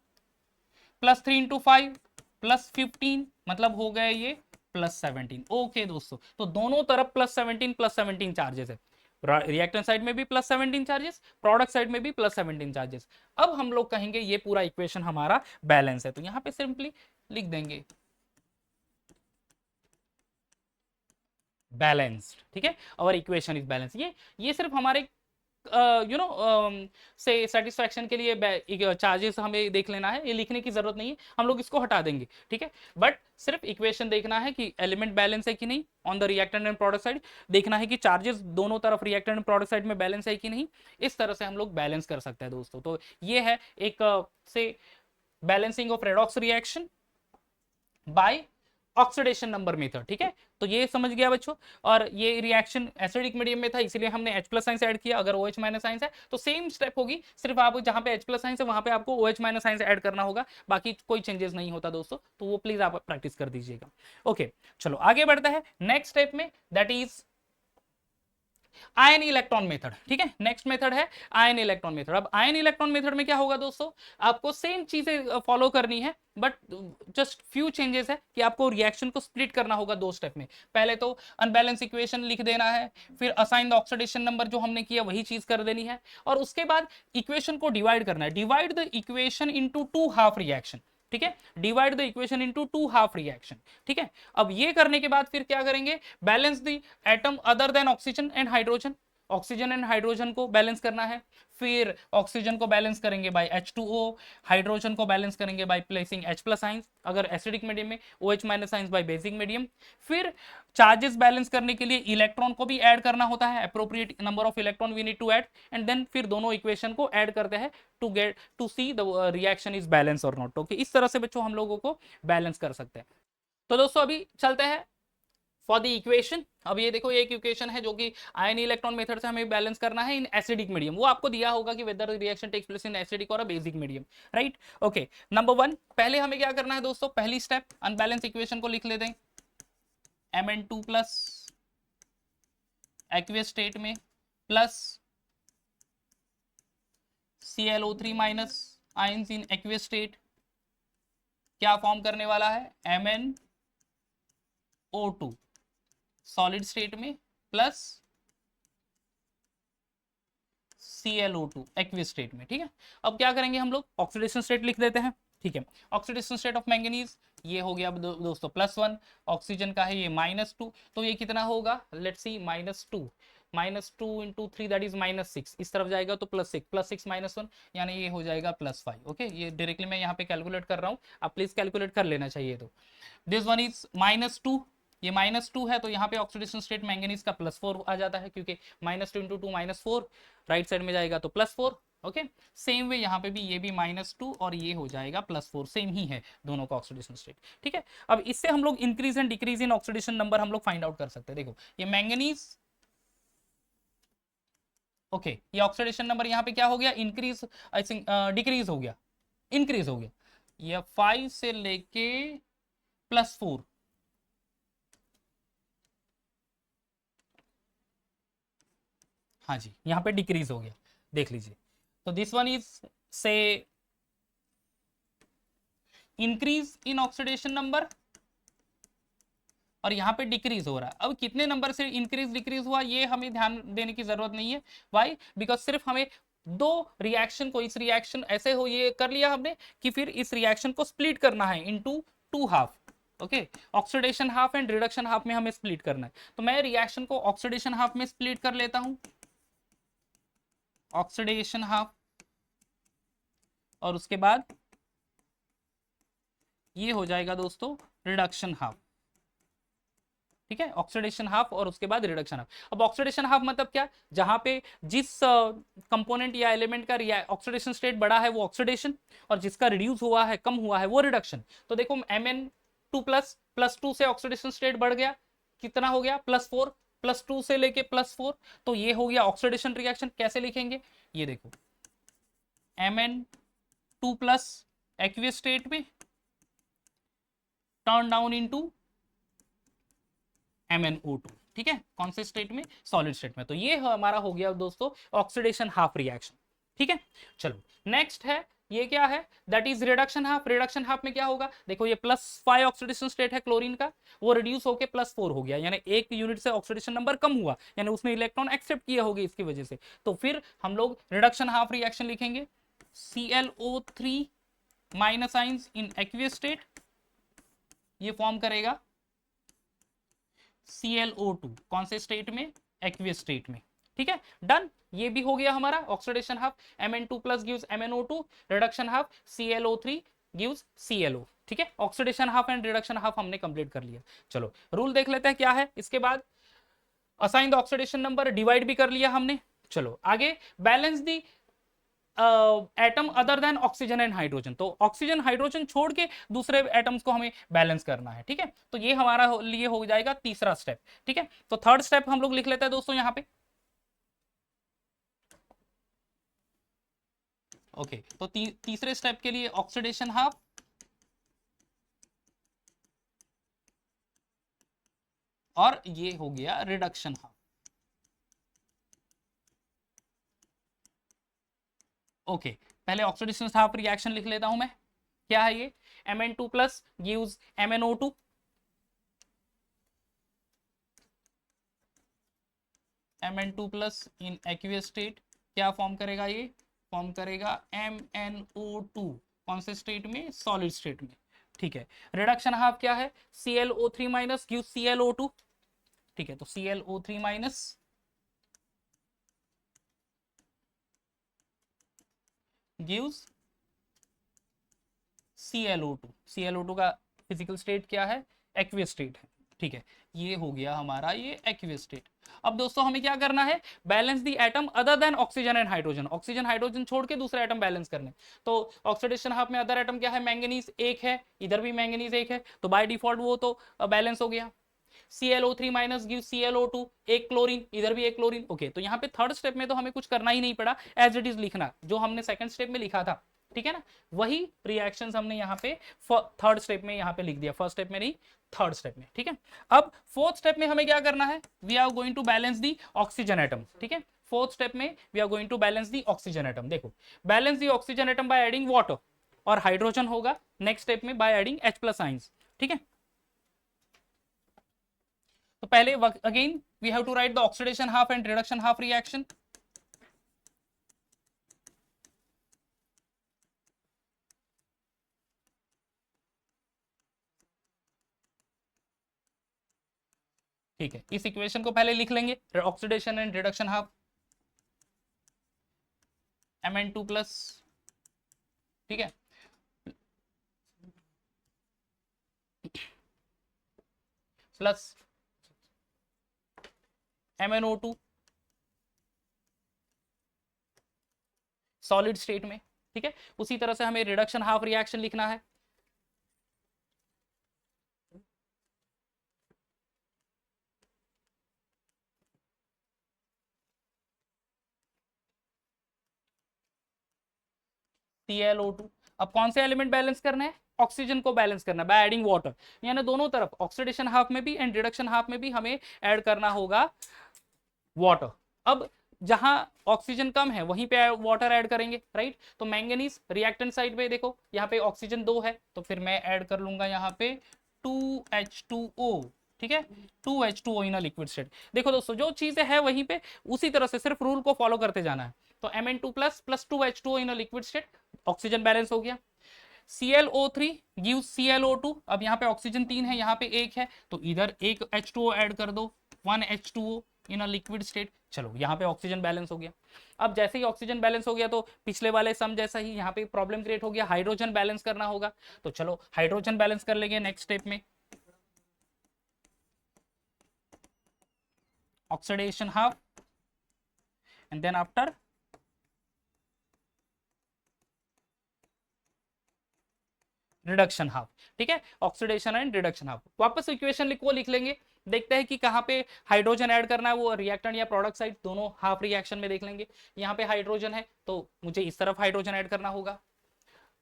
+3 इंटू 5 +15, मतलब हो गए ये +17। ओके दोस्तों, तो दोनों तरफ +17 चार्जेस है, रिएक्टेंट साइड में भी +17 चार्जेस, प्रोडक्ट साइड में भी +17 चार्जेस। अब हम लोग कहेंगे ये पूरा इक्वेशन हमारा बैलेंस है, तो यहां पे सिंपली लिख देंगे बैलेंस्ड। ठीक है, और इक्वेशन इज बैलेंस। ये सिर्फ हमारे से सेटिस्फैक्शन के लिए चार्जेस हमें देख लेना है, ये लिखने की जरूरत नहीं है, हम लोग इसको हटा देंगे। ठीक है, बट सिर्फ इक्वेशन देखना है कि एलिमेंट बैलेंस है कि नहीं on the reactant and product side, देखना है कि चार्जेस दोनों तरफ रिएक्टेंट एंड प्रोडक्ट साइड में बैलेंस है कि नहीं। इस तरह से हम लोग बैलेंस कर सकते हैं दोस्तों। तो ये है एक से balancing of redox reaction by oxidation number method. ठीक है, तो ये समझ गया बच्चों। और ये रिएक्शन एसिडिक मीडियम में था, इसीलिए हमने H+ साइन से ऐड किया। अगर OH- साइन है तो सेम स्टेप होगी, सिर्फ आप जहां पे H+ साइन है वहां पे आपको OH- साइन से ऐड करना होगा, बाकी कोई चेंजेस नहीं होता दोस्तों, तो वो प्लीज आप प्रैक्टिस कर दीजिएगा। ओके, चलो आगे बढ़ते हैं नेक्स्ट स्टेप में, that is ion electron method. ठीक है, नेक्स्ट मेथड है आयन इलेक्ट्रॉन मेथड। अब आयन इलेक्ट्रॉन मेथड में क्या होगा दोस्तों, आपको सेम चीजें फॉलो करनी है, बट जस्ट फ्यू चेंजेस है कि आपको रिएक्शन को स्प्लिट करना होगा दो स्टेप में। पहले तो अनबैलेंस इक्वेशन लिख देना है, फिर असाइन द ऑक्सीडेशन नंबर जो हमने किया वही चीज कर देनी है, और उसके बाद इक्वेशन को डिवाइड करना है। Divide the equation into 2 half reaction. ठीक है, divide the equation into 2 half reaction. ठीक है, अब ये करने के बाद फिर क्या करेंगे, balance the atom other than oxygen and hydrogen. Oxygen and hydrogen को बैलेंस करना है, फिर ऑक्सीजन को बैलेंस करेंगे बाय H2O, हाइड्रोजन को बैलेंस करेंगे बाय प्लेसिंग H+ आइंस, अगर एसिडिक मीडियम में OH- ions by basic medium. फिर चार्जेस बैलेंस करने के लिए इलेक्ट्रॉन को भी ऐड करना होता है, appropriate number of electron we need to add, and then फिर दोनों इक्वेशन को ऐड करते हैं to see the reaction is balance और नॉट। ओके, इस तरह से बच्चों हम लोगों को बैलेंस कर सकते हैं। तो दोस्तों अभी चलते हैं फॉर द इक्वेशन। अब ये देखो, ये एक इक्वेशन है जो कि आयन इलेक्ट्रॉन मेथड से हमें बैलेंस करना है इन एसिडिक मीडियम। वो आपको दिया होगा कि whether reaction takes place in acidic और a basic medium, right. Okay, number 1, पहले हमें क्या करना है दोस्तों, पहली स्टेप अनबैलेंस इक्वेशन को लिख लेते हैं। Mn2 प्लस एक्वियस स्टेट में plus ClO3 minus ions in aqueous state क्या फॉर्म करने वाला है, MnO2 सॉलिड स्टेट में प्लस ClO2 एक्वियस स्टेट में। ठीक है, अब क्या करेंगे हम लोग, ऑक्सीडेशन स्टेट लिख देते हैं। ठीक है, ऑक्सीडेशन स्टेट ऑफ मैंगनीज ये हो गया दोस्तों +1, ऑक्सीजन का है ये -2, तो ये कितना होगा, let's see -2 into 3 that is -6, इस तरफ जाएगा तो +6 -1 यानी ये हो जाएगा +5। ओके, ये डायरेक्टली मैं यहाँ पे कैलकुलेट कर रहा हूँ, आप प्लीज कैलकुलेट कर लेना चाहिए। तो दिस वन इज -2, ये -2 है, तो यहाँ पे ऑक्सीडेशन स्टेट मैंगनीज का +4 आ जाता है, क्योंकि -2 इंटू 2 -4, राइट साइड में जाएगा तो +4। ओके, सेम वे यहाँ पे भी ये भी -2 और ये हो जाएगा +4, सेम ही है दोनों का ऑक्सीडेशन स्टेट। ठीक है, अब इससे हम लोग increase and decrease in oxidation number हम लोग फाइंड आउट कर सकते हैं। देखो ये मैंगनीज, ओके, ये ऑक्सीडेशन नंबर यहाँ पे क्या हो गया, इंक्रीज, आई थिंक डिक्रीज हो गया, इंक्रीज हो गया, ये 5 से लेके +4, हाँ जी, यहाँ पे डिक्रीज हो गया, देख लीजिए। तो दिस वन इज से इंक्रीज इन ऑक्सीडेशन नंबर, और यहाँ पे डिक्रीज हो रहा है। अब कितने नंबर से इंक्रीज डिक्रीज हुआ ये हमें ध्यान देने की जरूरत नहीं है, वाई, बिकॉज सिर्फ हमें दो रिएक्शन को, इस रिएक्शन ऐसे हो ये कर लिया हमने कि फिर इस रिएक्शन को स्प्लिट करना है into 2 half. Okay, oxidation half and reduction half में हमें स्प्लिट करना है, तो मैं रिएक्शन को ऑक्सीडेशन हाफ में स्प्लिट कर लेता हूं, ऑक्सीडेशन हाफ, और उसके बाद ये हो जाएगा दोस्तों रिडक्शन हाफ। ठीक है, ऑक्सीडेशन हाफ और उसके बाद रिडक्शन हाफ। अब ऑक्सीडेशन हाफ मतलब क्या, जहां पे जिस कंपोनेंट या एलिमेंट का ऑक्सीडेशन स्टेट बढ़ा है वो ऑक्सीडेशन, और जिसका रिड्यूस हुआ है, कम हुआ है, वो रिडक्शन। तो देखो Mn2 प्लस +2 से ऑक्सीडेशन स्टेट बढ़ गया, कितना हो गया +4, +2 से लेके +4, तो ये हो गया ऑक्सीडेशन रिएक्शन। कैसे लिखेंगे, ये देखो Mn2 प्लस एक्वियस स्टेट में टर्न डाउन इनटू MnO2, ठीक है, कौन से स्टेट में, सॉलिड स्टेट में। तो ये हमारा हो गया दोस्तों ऑक्सीडेशन हाफ रिएक्शन, ठीक है। चलो नेक्स्ट है, ये क्या है, that is reduction half. Reduction half में क्या होगा, देखो ये +5 ऑक्सीडेशन स्टेट है क्लोरीन का, वो रिड्यूस होकर +4 हो गया, यानी एक यूनिट से ऑक्सीडेशन नंबर कम हुआ, यानी उसने इलेक्ट्रॉन एक्सेप्ट किए होंगे इसकी वजह से। तो फिर हम लोग रिडक्शन हाफ रिएक्शन लिखेंगे, ClO3 माइनस आइंस इन एक्वियस स्टेट, ये फॉर्म करेगा ClO2, कौन से स्टेट में, एक्वियस स्टेट में, ठीक है, डन। ये भी हो गया हमारा oxidation half, Mn2 plus gives MnO2, reduction half ClO3 gives ClO, ठीक है, oxidation half and reduction half हमने कंप्लीट कर लिया। चलो रूल देख लेते हैं क्या है इसके बाद, assign the oxidation number, divide भी कर लिया हमने। चलो आगे, balance the atom other than oxygen and hydrogen, तो ऑक्सीजन हाइड्रोजन छोड़ के दूसरे एटम्स को हमें बैलेंस करना है, ठीक है। तो ये हमारा लिए हो जाएगा तीसरा स्टेप, ठीक है। तो थर्ड स्टेप हम लोग लिख लेते हैं दोस्तों यहाँ पे। ओके तो तीसरे स्टेप के लिए ऑक्सीडेशन हाफ और ये हो गया रिडक्शन हाफ। ओके पहले ऑक्सीडेशन हाफ रिएक्शन लिख लेता हूं मैं, क्या है ये, Mn2 plus gives MnO2, Mn2 plus in aqueous state क्या फॉर्म करेगा, ये फॉर्म करेगा MnO2, कौन से स्टेट में, सॉलिड स्टेट में, ठीक है। रिडक्शन हाफ क्या है, ClO3 माइनस गिव्स ClO2, ठीक है, तो ClO3 minus gives ClO2, ClO2 का फिजिकल स्टेट क्या है, एक्वियस स्टेट है, ठीक है। ये हो गया हमारा ये एक्वियस स्टेट। अब दोस्तों हमें क्या करना है, balance the atom other than oxygen and hydrogen, oxygen hydrogen छोड़ के दूसरे एटम बैलेंस करने। तो ऑक्सीडेशन हाफ में अदर एटम क्या है, मैंगनीज एक है, इधर भी मैंगनीज एक है, तो बाय डिफॉल्ट वो तो बैलेंस हो गया। ClO3 माइनस गिव ClO2, एक क्लोरीन, इधर भी एक क्लोरीन, ओके। तो यहाँ पे थर्ड स्टेप में तो हमें कुछ करना ही नहीं पड़ा, एज इट इज लिखना जो हमने सेकंड स्टेप में लिखा था, ठीक है ना, वही रिएक्शंस हमने यहाँ पे थर्ड स्टेप में यहाँ पे लिख दिया, फर्स्ट स्टेप में नहीं, थर्ड स्टेप में, ठीक है। अब फोर्थ स्टेप में हमें क्या करना है, we are going to balance the oxygen atom, ठीक है। फोर्थ स्टेप में we are going to balance the oxygen atom, देखो balance the oxygen atom by adding water, और हाइड्रोजन होगा नेक्स्ट स्टेप में बाय एडिंग H+ आइंस, ठीक है। तो पहले again we have to write the oxidation half and reduction half reaction. ठीक है, इस इक्वेशन को पहले लिख लेंगे, oxidation and reduction half Mn2 plus, ठीक है, प्लस MnO2 सॉलिड स्टेट में, ठीक है। उसी तरह से हमें रिडक्शन हाफ रिएक्शन लिखना है, ClO2। अब कौन से एलिमेंट बैलेंस करने हैं, ऑक्सीजन को बैलेंस करना है बाय एडिंग वाटर, यानी दोनों तरफ ऑक्सीडेशन हाफ में भी एंड रिडक्शन हाफ में भी हमें ऐड करना होगा वाटर। अब जहां ऑक्सीजन कम है वहीं पे वाटर ऐड करेंगे, राइट। तो मैंगनीज रिएक्टेंट साइड पे देखो, यहाँ पे ऑक्सीजन 2 है, तो फिर मैं ऐड कर लूंगा यहाँ पे 2H2O, ठीक है, 2H2O इन लिक्विड स्टेट। देखो दोस्तों जो चीजें है वहीं पे उसी तरह से सिर्फ रूल को फॉलो करते जाना है। तो Mn2 plus 2H2O in liquid state, oxygen balance हो गया। ClO3 गिव्स ClO2, अब यहाँ पे ऑक्सीजन 3 है, यहाँ पे 1 है, तो इधर एक H2O ऐड कर दो, 1H2O in a liquid state. चलो यहाँ पे ऑक्सीजन बैलेंस हो गया। अब जैसे ही ऑक्सीजन बैलेंस हो गया तो पिछले वाले सम जैसा ही यहाँ पे प्रॉब्लम क्रिएट हो गया, हाइड्रोजन बैलेंस करना होगा। तो चलो हाइड्रोजन बैलेंस कर लेंगे नेक्स्ट स्टेप में। Oxidation half and then after reduction half. ठीक है, ऑक्सीडेशन एंड रिडक्शन हाफ। वापस इक्वेशन लिख लेंगे, देखते हैं कि कहाँ पे हाइड्रोजन ऐड करना है, वो रिएक्टेंट या प्रोडक्ट साइड दोनों हाफ रिएक्शन में देख लेंगे। यहाँ पे हाइड्रोजन है तो मुझे इस तरफ हाइड्रोजन ऐड करना होगा,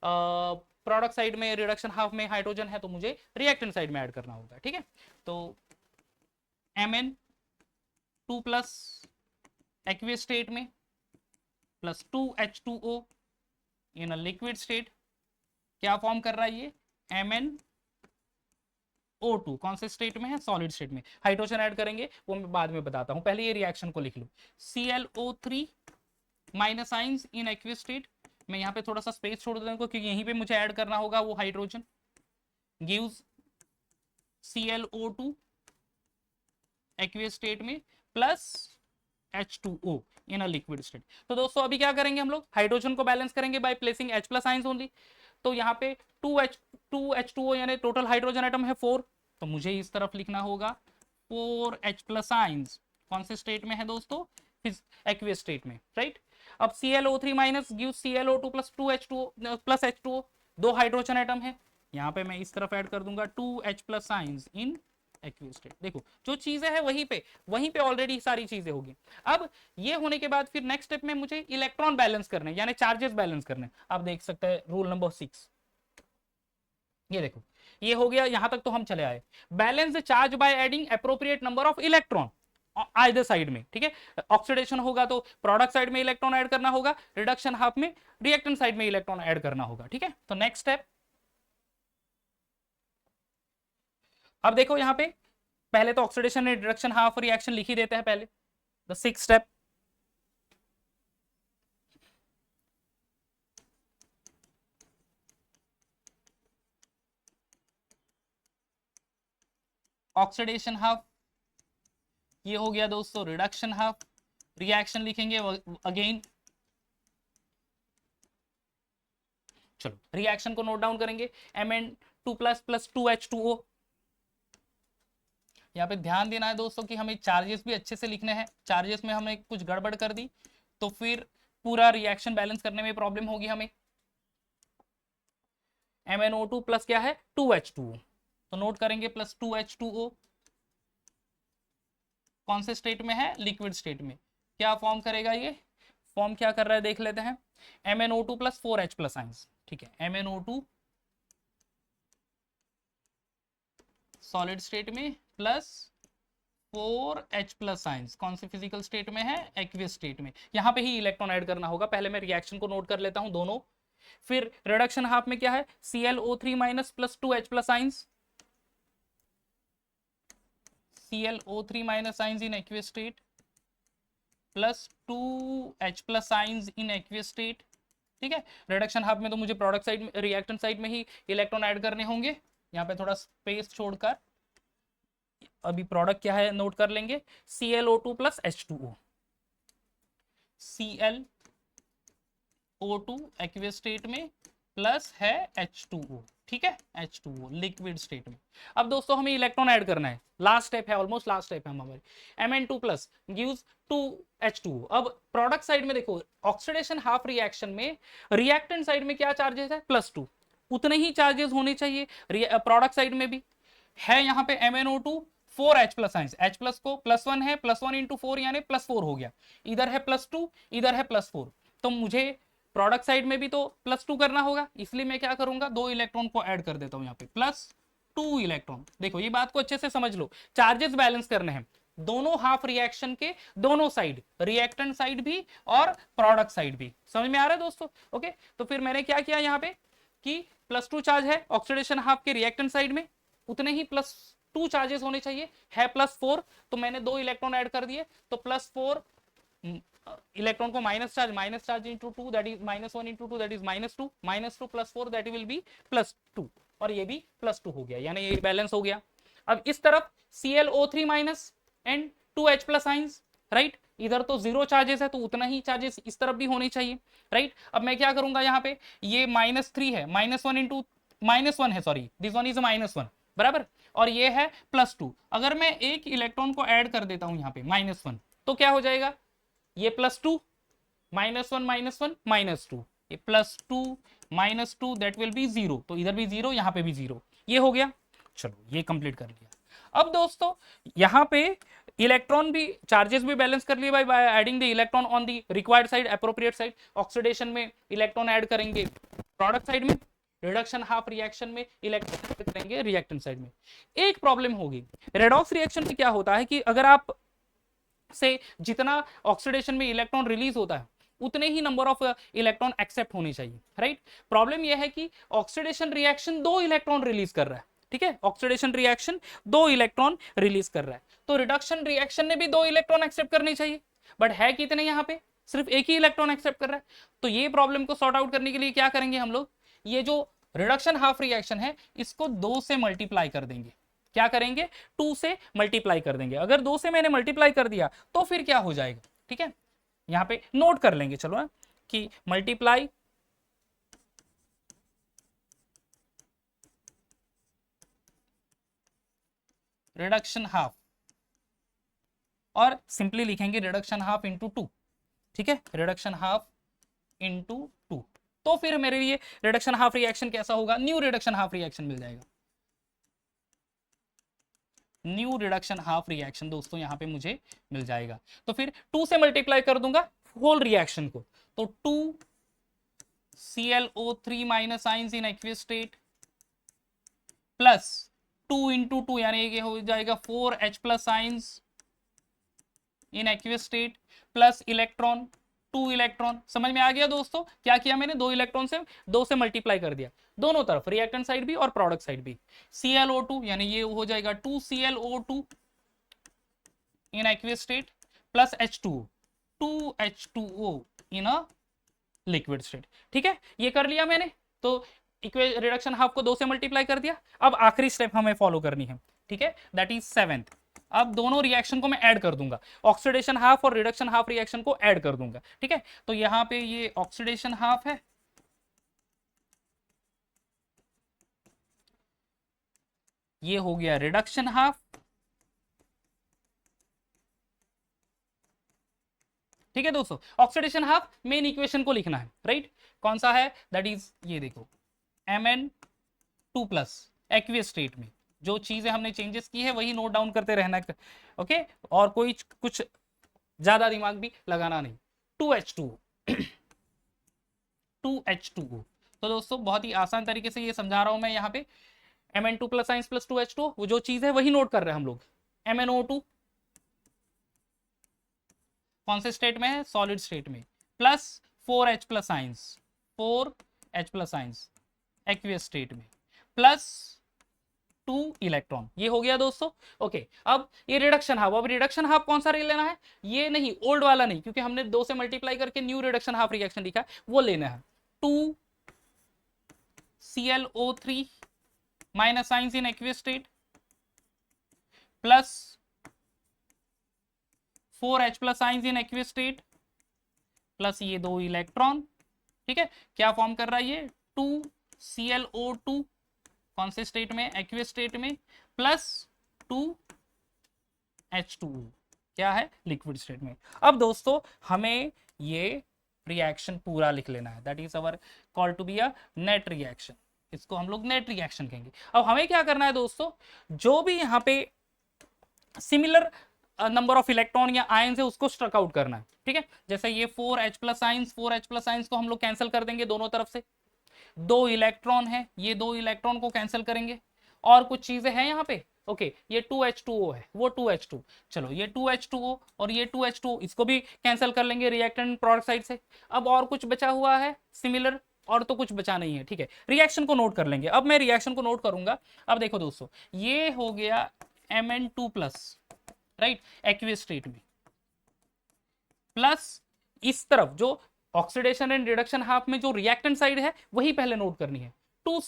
प्रोडक्ट साइड में रिडक्शन हाफ में हाइड्रोजन है तो मुझे रिएक्टेंट साइड में ऐड करना होगा। ठीक है, तो Mn2 प्लस एक्वियस स्टेट में plus 2H2O in a liquid state क्या फॉर्म कर रहा है ये MnO2। कौन से स्टेट में है, सॉलिड स्टेट में। हाइड्रोजन ऐड करेंगे वो मैं बाद में बताता हूं, पहले ये रिएक्शन को लिख लो। ClO3 माइनस आइंस इन एक्वियस स्टेट, मैं यहाँ पे थोड़ा सा स्पेस छोड़ दूंगा क्योंकि यहीं पे मुझे ऐड करना होगा वो hydrogen, gives ClO2 aqueous state में plus H2O in a liquid state. तो दोस्तों अभी क्या करेंगे हम लोग, हाइड्रोजन को बैलेंस करेंगे by placing H plus ions only. तो यहाँ पे 2H2O यानी टोटल हाइड्रोजन एटम है 4, तो मुझे इस तरफ लिखना होगा 4H प्लस आइंस। कौन से स्टेट में है दोस्तों, एक्वियस स्टेट में, राइट। अब ClO3 minus give ClO2 plus 2H2O plus H2O, दो हाइड्रोजन एटम है, यहाँ पे मैं इस तरफ ऐड कर दूंगा 2H प्लस आइंस इन एक्वियस स्टेट। देखो जो चीजें हैं वहीं पे ऑलरेडी सारी चीजें होगी। अब ये होने के बाद फिर नेक्स्ट स्टेप में मुझे इलेक्ट्रॉन बैलेंस करने यानी चार्जेस बैलेंस करने। आप देख सकते हैं रूल नंबर 6, ये देखो ये हो गया, यहां तक तो हम चले आए। Balance the charge by adding appropriate number of electron either side में। ठीक है, ऑक्सीडेशन होगा तो प्रोडक्ट साइड में इलेक्ट्रॉन ऐड करना होगा, रिडक्शन हाफ में रिएक्टेंट साइड में इलेक्ट्रॉन ऐड करना होगा। ठीक है, तो नेक्स्ट स्टेप अब देखो यहाँ पे पहले तो oxidation and reduction half reaction लिख ही देते हैं पहले। The sixth step, oxidation half, ये हो गया दोस्तों रिडक्शन हाफ। रिएक्शन लिखेंगे अगेन, चलो रिएक्शन को नोट डाउन करेंगे। Mn2 plus plus 2H2O। यहाँ पे ध्यान देना है दोस्तों कि हमें चार्जेस भी अच्छे से लिखने हैं, चार्जेस में हमने कुछ गड़बड़ कर दी तो फिर पूरा रिएक्शन बैलेंस करने में प्रॉब्लम होगी हमें। MnO2 प्लस क्या है 2H2O, तो नोट करेंगे प्लस 2H2O। कौन से स्टेट में है, लिक्विड स्टेट में। क्या फॉर्म करेगा ये, फॉर्म क्या कर रहा है देख लेते हैं। MnO2 plus 4H plus ions. ठीक है, MnO2 सॉलिड स्टेट में प्लस 4H प्लस आइंस। कौन से फिजिकल स्टेट में है, एक्वियस स्टेट में। यहां पे ही इलेक्ट्रॉन ऐड करना होगा, पहले मैं रिएक्शन को नोट कर लेता हूं दोनों। फिर रिडक्शन हाफ में क्या है, ClO3 minus plus 2H plus ions, ClO3 minus ions इन aqueous state plus 2H plus ions इन एक्वियस स्टेट। ठीक है, रिडक्शन हाफ में तो मुझे प्रोडक्ट साइड में रिएक्टेंट साइड में ही इलेक्ट्रॉन ऐड करने होंगे। यहाँ पे थोड़ा स्पेस छोड़कर अभी प्रोडक्ट क्या है नोट कर लेंगे, ClO2 plus H2O। ClO2 aqueous state में प्लस है H2O। ठीक है, H2O लिक्विड स्टेट में। अब दोस्तों हमें इलेक्ट्रॉन ऐड करना है, लास्ट स्टेप है, ऑलमोस्ट लास्ट स्टेप है हमारे। Mn2 plus gives 2H2O। अब प्रोडक्ट साइड में देखो ऑक्सीडेशन हाफ रिएक्शन में रिएक्टेंट साइड में क्या चार्जेस है, +2, उतने ही चार्जेस होने चाहिए प्रोडक्ट साइड में भी है। यहाँ पे MnO2 4H plus ions, H plus को +1 है, +1 इंटू 4 यानी +4 हो गया, इधर है +2 इधर है +4, तो मुझे प्रोडक्ट साइड में भी तो +2 करना होगा, इसलिए मैं क्या करूंगा 2 इलेक्ट्रॉन को ऐड कर देता हूं यहाँ पे +2 इलेक्ट्रॉन। देखो ये बात को अच्छे से समझ लो, चार्जेस बैलेंस करने हैं दोनों हाफ रिएक्शन के दोनों साइड, रिएक्टेंट साइड भी और प्रोडक्ट साइड भी। समझ में आ रहा है दोस्तों, ओके। तो फिर मैंने क्या किया यहाँ पे कि +2 चार्ज है ऑक्सीडेशन हाफ के रिएक्टेंट साइड में, उतने ही +2 चार्जेस होने चाहिए, है +4, तो मैंने 2 इलेक्ट्रॉन ऐड कर दिए, तो +4 इलेक्ट्रॉन को minus charge into 2 that is -1 into 2 that is -2, -2 plus 4 that will be +2, और ये भी +2 हो गया, यानी ये बैलेंस हो गया। अब इस तरफ ClO3 minus and 2H plus ions, right. इधर तो 0 चार्जेस है तो उतना ही चार्जेस इस तरफ भी होने चाहिए, राइट। अब मैं क्या करूंगा यहाँ पे, ये -3 है, -1 इंटू -1 है, सॉरी दिस वन इज -1, बराबर, और ये है +2। अगर मैं एक इलेक्ट्रॉन को ऐड कर देता हूं यहाँ पे -1, तो क्या हो जाएगा, ये +2 -1 -1 -2, ये +2 -2 दैट विल बी 0, तो इधर भी 0 यहाँ पे भी 0, ये हो गया। चलो ये कंप्लीट कर लिया। अब दोस्तों यहाँ पे इलेक्ट्रॉन भी, चार्जेस भी बैलेंस कर लिए by adding the electron on the required side, appropriate side. Oxidation में इलेक्ट्रॉन ऐड करेंगे प्रोडक्ट साइड में, रिडक्शन हाफ रिएक्शन में इलेक्ट्रॉन ऐड करेंगे रिएक्टेंट साइड में। एक प्रॉब्लम होगी रेडॉक्स रिएक्शन में, क्या होता है कि अगर आप से जितना ऑक्सीडेशन में इलेक्ट्रॉन रिलीज होता है उतने ही नंबर ऑफ इलेक्ट्रॉन एक्सेप्ट होने चाहिए, राइट। प्रॉब्लम यह है कि ऑक्सीडेशन रिएक्शन 2 इलेक्ट्रॉन रिलीज कर रहा है, ठीक है, ऑक्सीडेशन रिएक्शन 2 इलेक्ट्रॉन रिलीज कर रहा है, तो रिडक्शन रिएक्शन ने भी 2 इलेक्ट्रॉन एक्सेप्ट करने चाहिए, बट है कितने, यहाँ पे सिर्फ एक ही इलेक्ट्रॉन एक्सेप्ट कर रहा है। तो ये प्रॉब्लम को सॉर्ट आउट करने के लिए क्या करेंगे हम लोग, ये जो रिडक्शन हाफ रिएक्शन है इसको 2 से मल्टीप्लाई कर देंगे। क्या करेंगे, 2 से मल्टीप्लाई कर देंगे। अगर 2 से मैंने मल्टीप्लाई कर दिया तो फिर क्या हो जाएगा, ठीक है, यहां पे नोट कर लेंगे, चलो ना, कि मल्टीप्लाई रिडक्शन हाफ, और सिंपली लिखेंगे रिडक्शन हाफ इंटू 2, ठीक है, रिडक्शन हाफ इंटू 2। तो फिर मेरे लिए रिडक्शन हाफ रिएक्शन कैसा होगा, न्यू रिडक्शन हाफ रिएक्शन मिल जाएगा। न्यू रिडक्शन हाफ रिएक्शन दोस्तों यहां पे मुझे मिल जाएगा। तो फिर 2 से मल्टीप्लाई कर दूंगा होल रिएक्शन को, तो 2 ClO3 माइनस आइंस इन एक्वियस स्टेट प्लस 2 इंटू 2 यानी ये हो जाएगा 4H प्लस आइंस इन aqueous state plus electron, 2 electron. समझ में आ गया दोस्तों, क्या किया मैंने, 2 इलेक्ट्रॉन से 2 से मल्टीप्लाई कर दिया दोनों तरफ, रिएक्टेंट साइड भी और प्रोडक्ट साइड भी। ClO2 यानी ये हो जाएगा 2 ClO2 in aqueous state plus H2O, 2 H2O in a liquid state, ठीक है, ये कर लिया मैंने। तो रिडक्शन हाफ को 2 से मल्टीप्लाई कर दिया। अब आखिरी स्टेप हमें फॉलो करनी है, ठीक है, दैट इज 7th। अब दोनों रिएक्शन को मैं ऐड कर दूंगा, ऑक्सीडेशन हाफ और रिडक्शन हाफ रिएक्शन को ऐड कर दूंगा, ठीक है। तो यहां पे ये ऑक्सीडेशन हाफ है, ये हो गया रिडक्शन हाफ, ठीक है दोस्तों। ऑक्सीडेशन हाफ मेन इक्वेशन को लिखना है, राइट, कौन सा है, दैट इज ये देखो Mn2+ एक्वियस स्टेट में जो चीजें हमने चेंजेस की है वही नोट डाउन करते रहना, ओके, और कोई कुछ ज्यादा दिमाग भी लगाना नहीं। 2H2O 2H2O। तो दोस्तों बहुत ही आसान तरीके से ये समझा रहा हूं मैं यहाँ पे, Mn2+ आइंस प्लस 2H2O, वो जो चीज है वही नोट कर रहे हैं हम लोग। MnO2 कौन से स्टेट में है, सॉलिड स्टेट में, plus 4H plus ions, 4H plus ions aqueous state में, प्लस 2 इलेक्ट्रॉन, ये हो गया दोस्तों। ओके, अब ये रिडक्शन हाफ, अब रिडक्शन हाफ कौन सा लेना है, ये नहीं, ओल्ड वाला नहीं, क्योंकि हमने 2 से मल्टीप्लाई करके न्यू रिडक्शन हाफ रिएक्शन लिखा है, वो लेना है। 2 ClO3 माइनस आइंस इन aqueous state plus 4H plus ions इन एक्वियस स्टेट प्लस ये 2 इलेक्ट्रॉन, ठीक है, क्या फॉर्म कर रहा है ये 2 ClO2 कौन से स्टेट में, एक्वियस स्टेट में, प्लस 2 H2O क्या है, लिक्विड स्टेट में। अब दोस्तों हमें ये रिएक्शन पूरा लिख लेना है, that is our call to be a net reaction, इसको हम लोग नेट रिएक्शन कहेंगे। अब हमें क्या करना है दोस्तों, जो भी यहाँ पे सिमिलर नंबर ऑफ इलेक्ट्रॉन या आयंस है उसको स्ट्रक आउट करना है, ठीक है। जैसे ये 4H plus ions, 4H plus ions को हम लोग कैंसिल कर देंगे दोनों तरफ से, 2 इलेक्ट्रॉन है, ये 2 इलेक्ट्रॉन को कैंसिल करेंगे, और कुछ चीजें हैं यहाँ पे, ओके, ये 2H2O है, वो 2H2, चलो ये 2H2O और ये 2H2O, इसको भी कैंसिल कर लेंगे रिएक्टेंट प्रोडक्ट साइड से। अब और कुछ बचा हुआ है सिमिलर, और तो कुछ बचा नहीं है, ठीक है, रिएक्शन को नोट कर लेंगे। अब मैं रिएक्शन को नोट करूंगा। अब देखो दोस्तों, ये हो गया Mn2+, राइट, एक्वियस स्टेट में, प्लस इस तरफ जो ऑक्सीडेशन एंड रिडक्शन हाफ में जो रिएक्टेंट साइड है वही पहले नोट करनी है, 2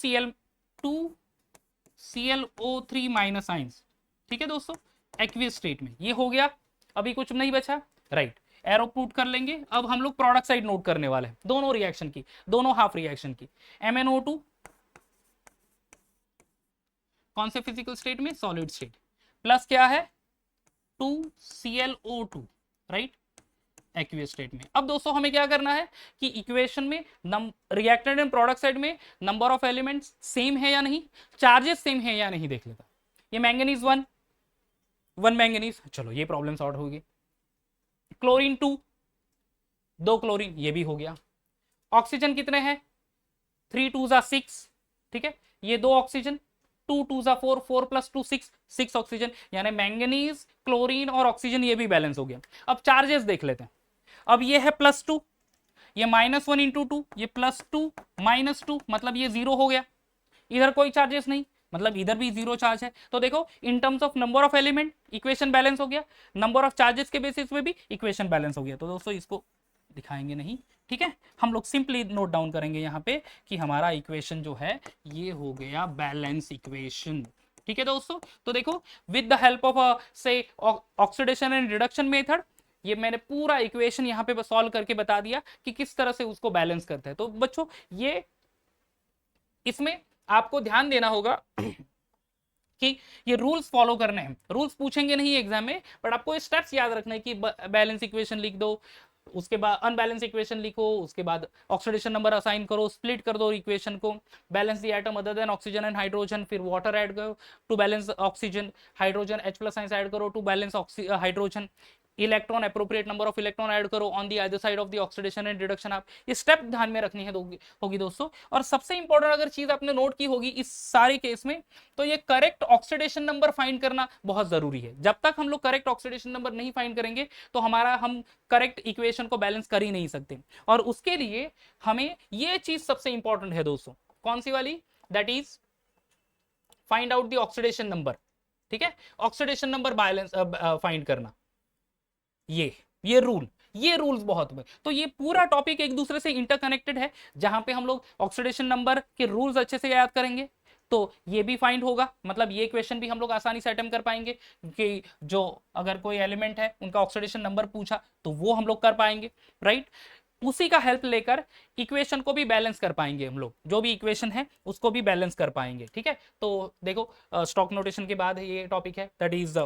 ClO3 माइनस आइंस, ठीक है दोस्तों, एक्वियस स्टेट में, ये हो गया। अभी कुछ नहीं बचा, राइट, एरो पुट कर लेंगे। अब हम लोग प्रोडक्ट साइड नोट करने वाले हैं, दोनों रिएक्शन की, दोनों हाफ रिएक्शन की। MnO2 कौन से फिजिकल स्टेट में, सॉलिड स्टेट, प्लस क्या है 2ClO2, राइट, एक्वियस स्टेट में। अब दोस्तों हमें क्या करना है कि इक्वेशन में रिएक्टेंट एंड प्रोडक्ट साइड में नंबर ऑफ एलिमेंट्स सेम है या नहीं, चार्जेस सेम है या नहीं देख लेता। ये मैंगनीज 1 मैंगनीज, चलो ये प्रॉब्लम सॉल्व होगी। क्लोरीन 2 क्लोरीन, ये भी हो गया। ऑक्सीजन कितने हैं, 3 2 6, ठीक है, ये 2 ऑक्सीजन, 2 2 4, 4 + 2 6 ऑक्सीजन, यानी मैंगनीज, क्लोरीन और ऑक्सीजन ये भी बैलेंस हो गया। अब चार्जेस देख लेते हैं। अब ये है +2, ये -1 × 2, ये +2 -2, मतलब ये 0 हो गया। इधर कोई चार्जेस नहीं, मतलब इधर भी 0 चार्ज है। तो देखो इन terms of number of element equation balance हो गया, नंबर ऑफ चार्जेस के बेसिस में भी इक्वेशन बैलेंस हो गया। तो दोस्तों इसको दिखाएंगे नहीं, ठीक है, हम लोग सिंपली नोट डाउन करेंगे यहाँ पे कि हमारा इक्वेशन जो है ये हो गया बैलेंस इक्वेशन, ठीक है दोस्तों। तो देखो विद द हेल्प ऑफ से ऑक्सीडेशन एंड रिडक्शन मेथड, ये मैंने पूरा इक्वेशन यहाँ पे सॉल्व करके बता दिया कि किस तरह से उसको बैलेंस करते हैं। तो बच्चों ये इसमें आपको ध्यान देना होगा कि ये रूल्स फॉलो करने हैं। रूल्स पूछेंगे नहीं एग्जाम में, बट आपको स्टेप्स याद रखना है कि बैलेंस इक्वेशन लिख दो, उसके बाद अनबैलेंस इक्वेशन लिखो, उसके बाद ऑक्सीडेशन नंबर असाइन करो, स्प्लिट कर दो इक्वेशन को, balance the atom other than oxygen and hydrogen, फिर वाटर ऐड करो to balance oxygen, hydrogen H+ ions add करो to balance hydrogen, electron appropriate number of electron add करो on the other side of the oxidation and reduction. आप ये स्टेप ध्यान में रखनी है होगी दोस्तों। और सबसे इंपॉर्टेंट अगर चीज आपने नोट की होगी इस सारे केस में, तो ये करेक्ट ऑक्सीडेशन नंबर फाइंड करना बहुत जरूरी है। जब तक हम लोग करेक्ट ऑक्सीडेशन नंबर नहीं फाइंड करेंगे तो हम करेक्ट इक्वेशन को बैलेंस कर ही नहीं सकते। और उसके लिए हमें ये चीज सबसे इंपॉर्टेंट है दोस्तों, कौन सी वाली, that is find out the oxidation number, ठीक है, ऑक्सीडेशन नंबर बैलेंस फाइंड करना। ये रूल्स बहुत हुए। तो ये पूरा टॉपिक एक दूसरे से इंटरकनेक्टेड है, जहां पे हम लोग ऑक्सीडेशन नंबर के रूल्स अच्छे से याद करेंगे तो ये भी फाइंड होगा, मतलब ये क्वेश्चन भी हम लोग आसानी से अटेम्प्ट कर पाएंगे कि जो अगर कोई एलिमेंट है उनका ऑक्सीडेशन नंबर पूछा तो वो हम लोग कर पाएंगे, राइट। उसी का हेल्प लेकर इक्वेशन को भी बैलेंस कर पाएंगे हम लोग, जो भी इक्वेशन है उसको भी बैलेंस कर पाएंगे, ठीक है। तो देखो स्टॉक नोटेशन के बाद ये टॉपिक है, that is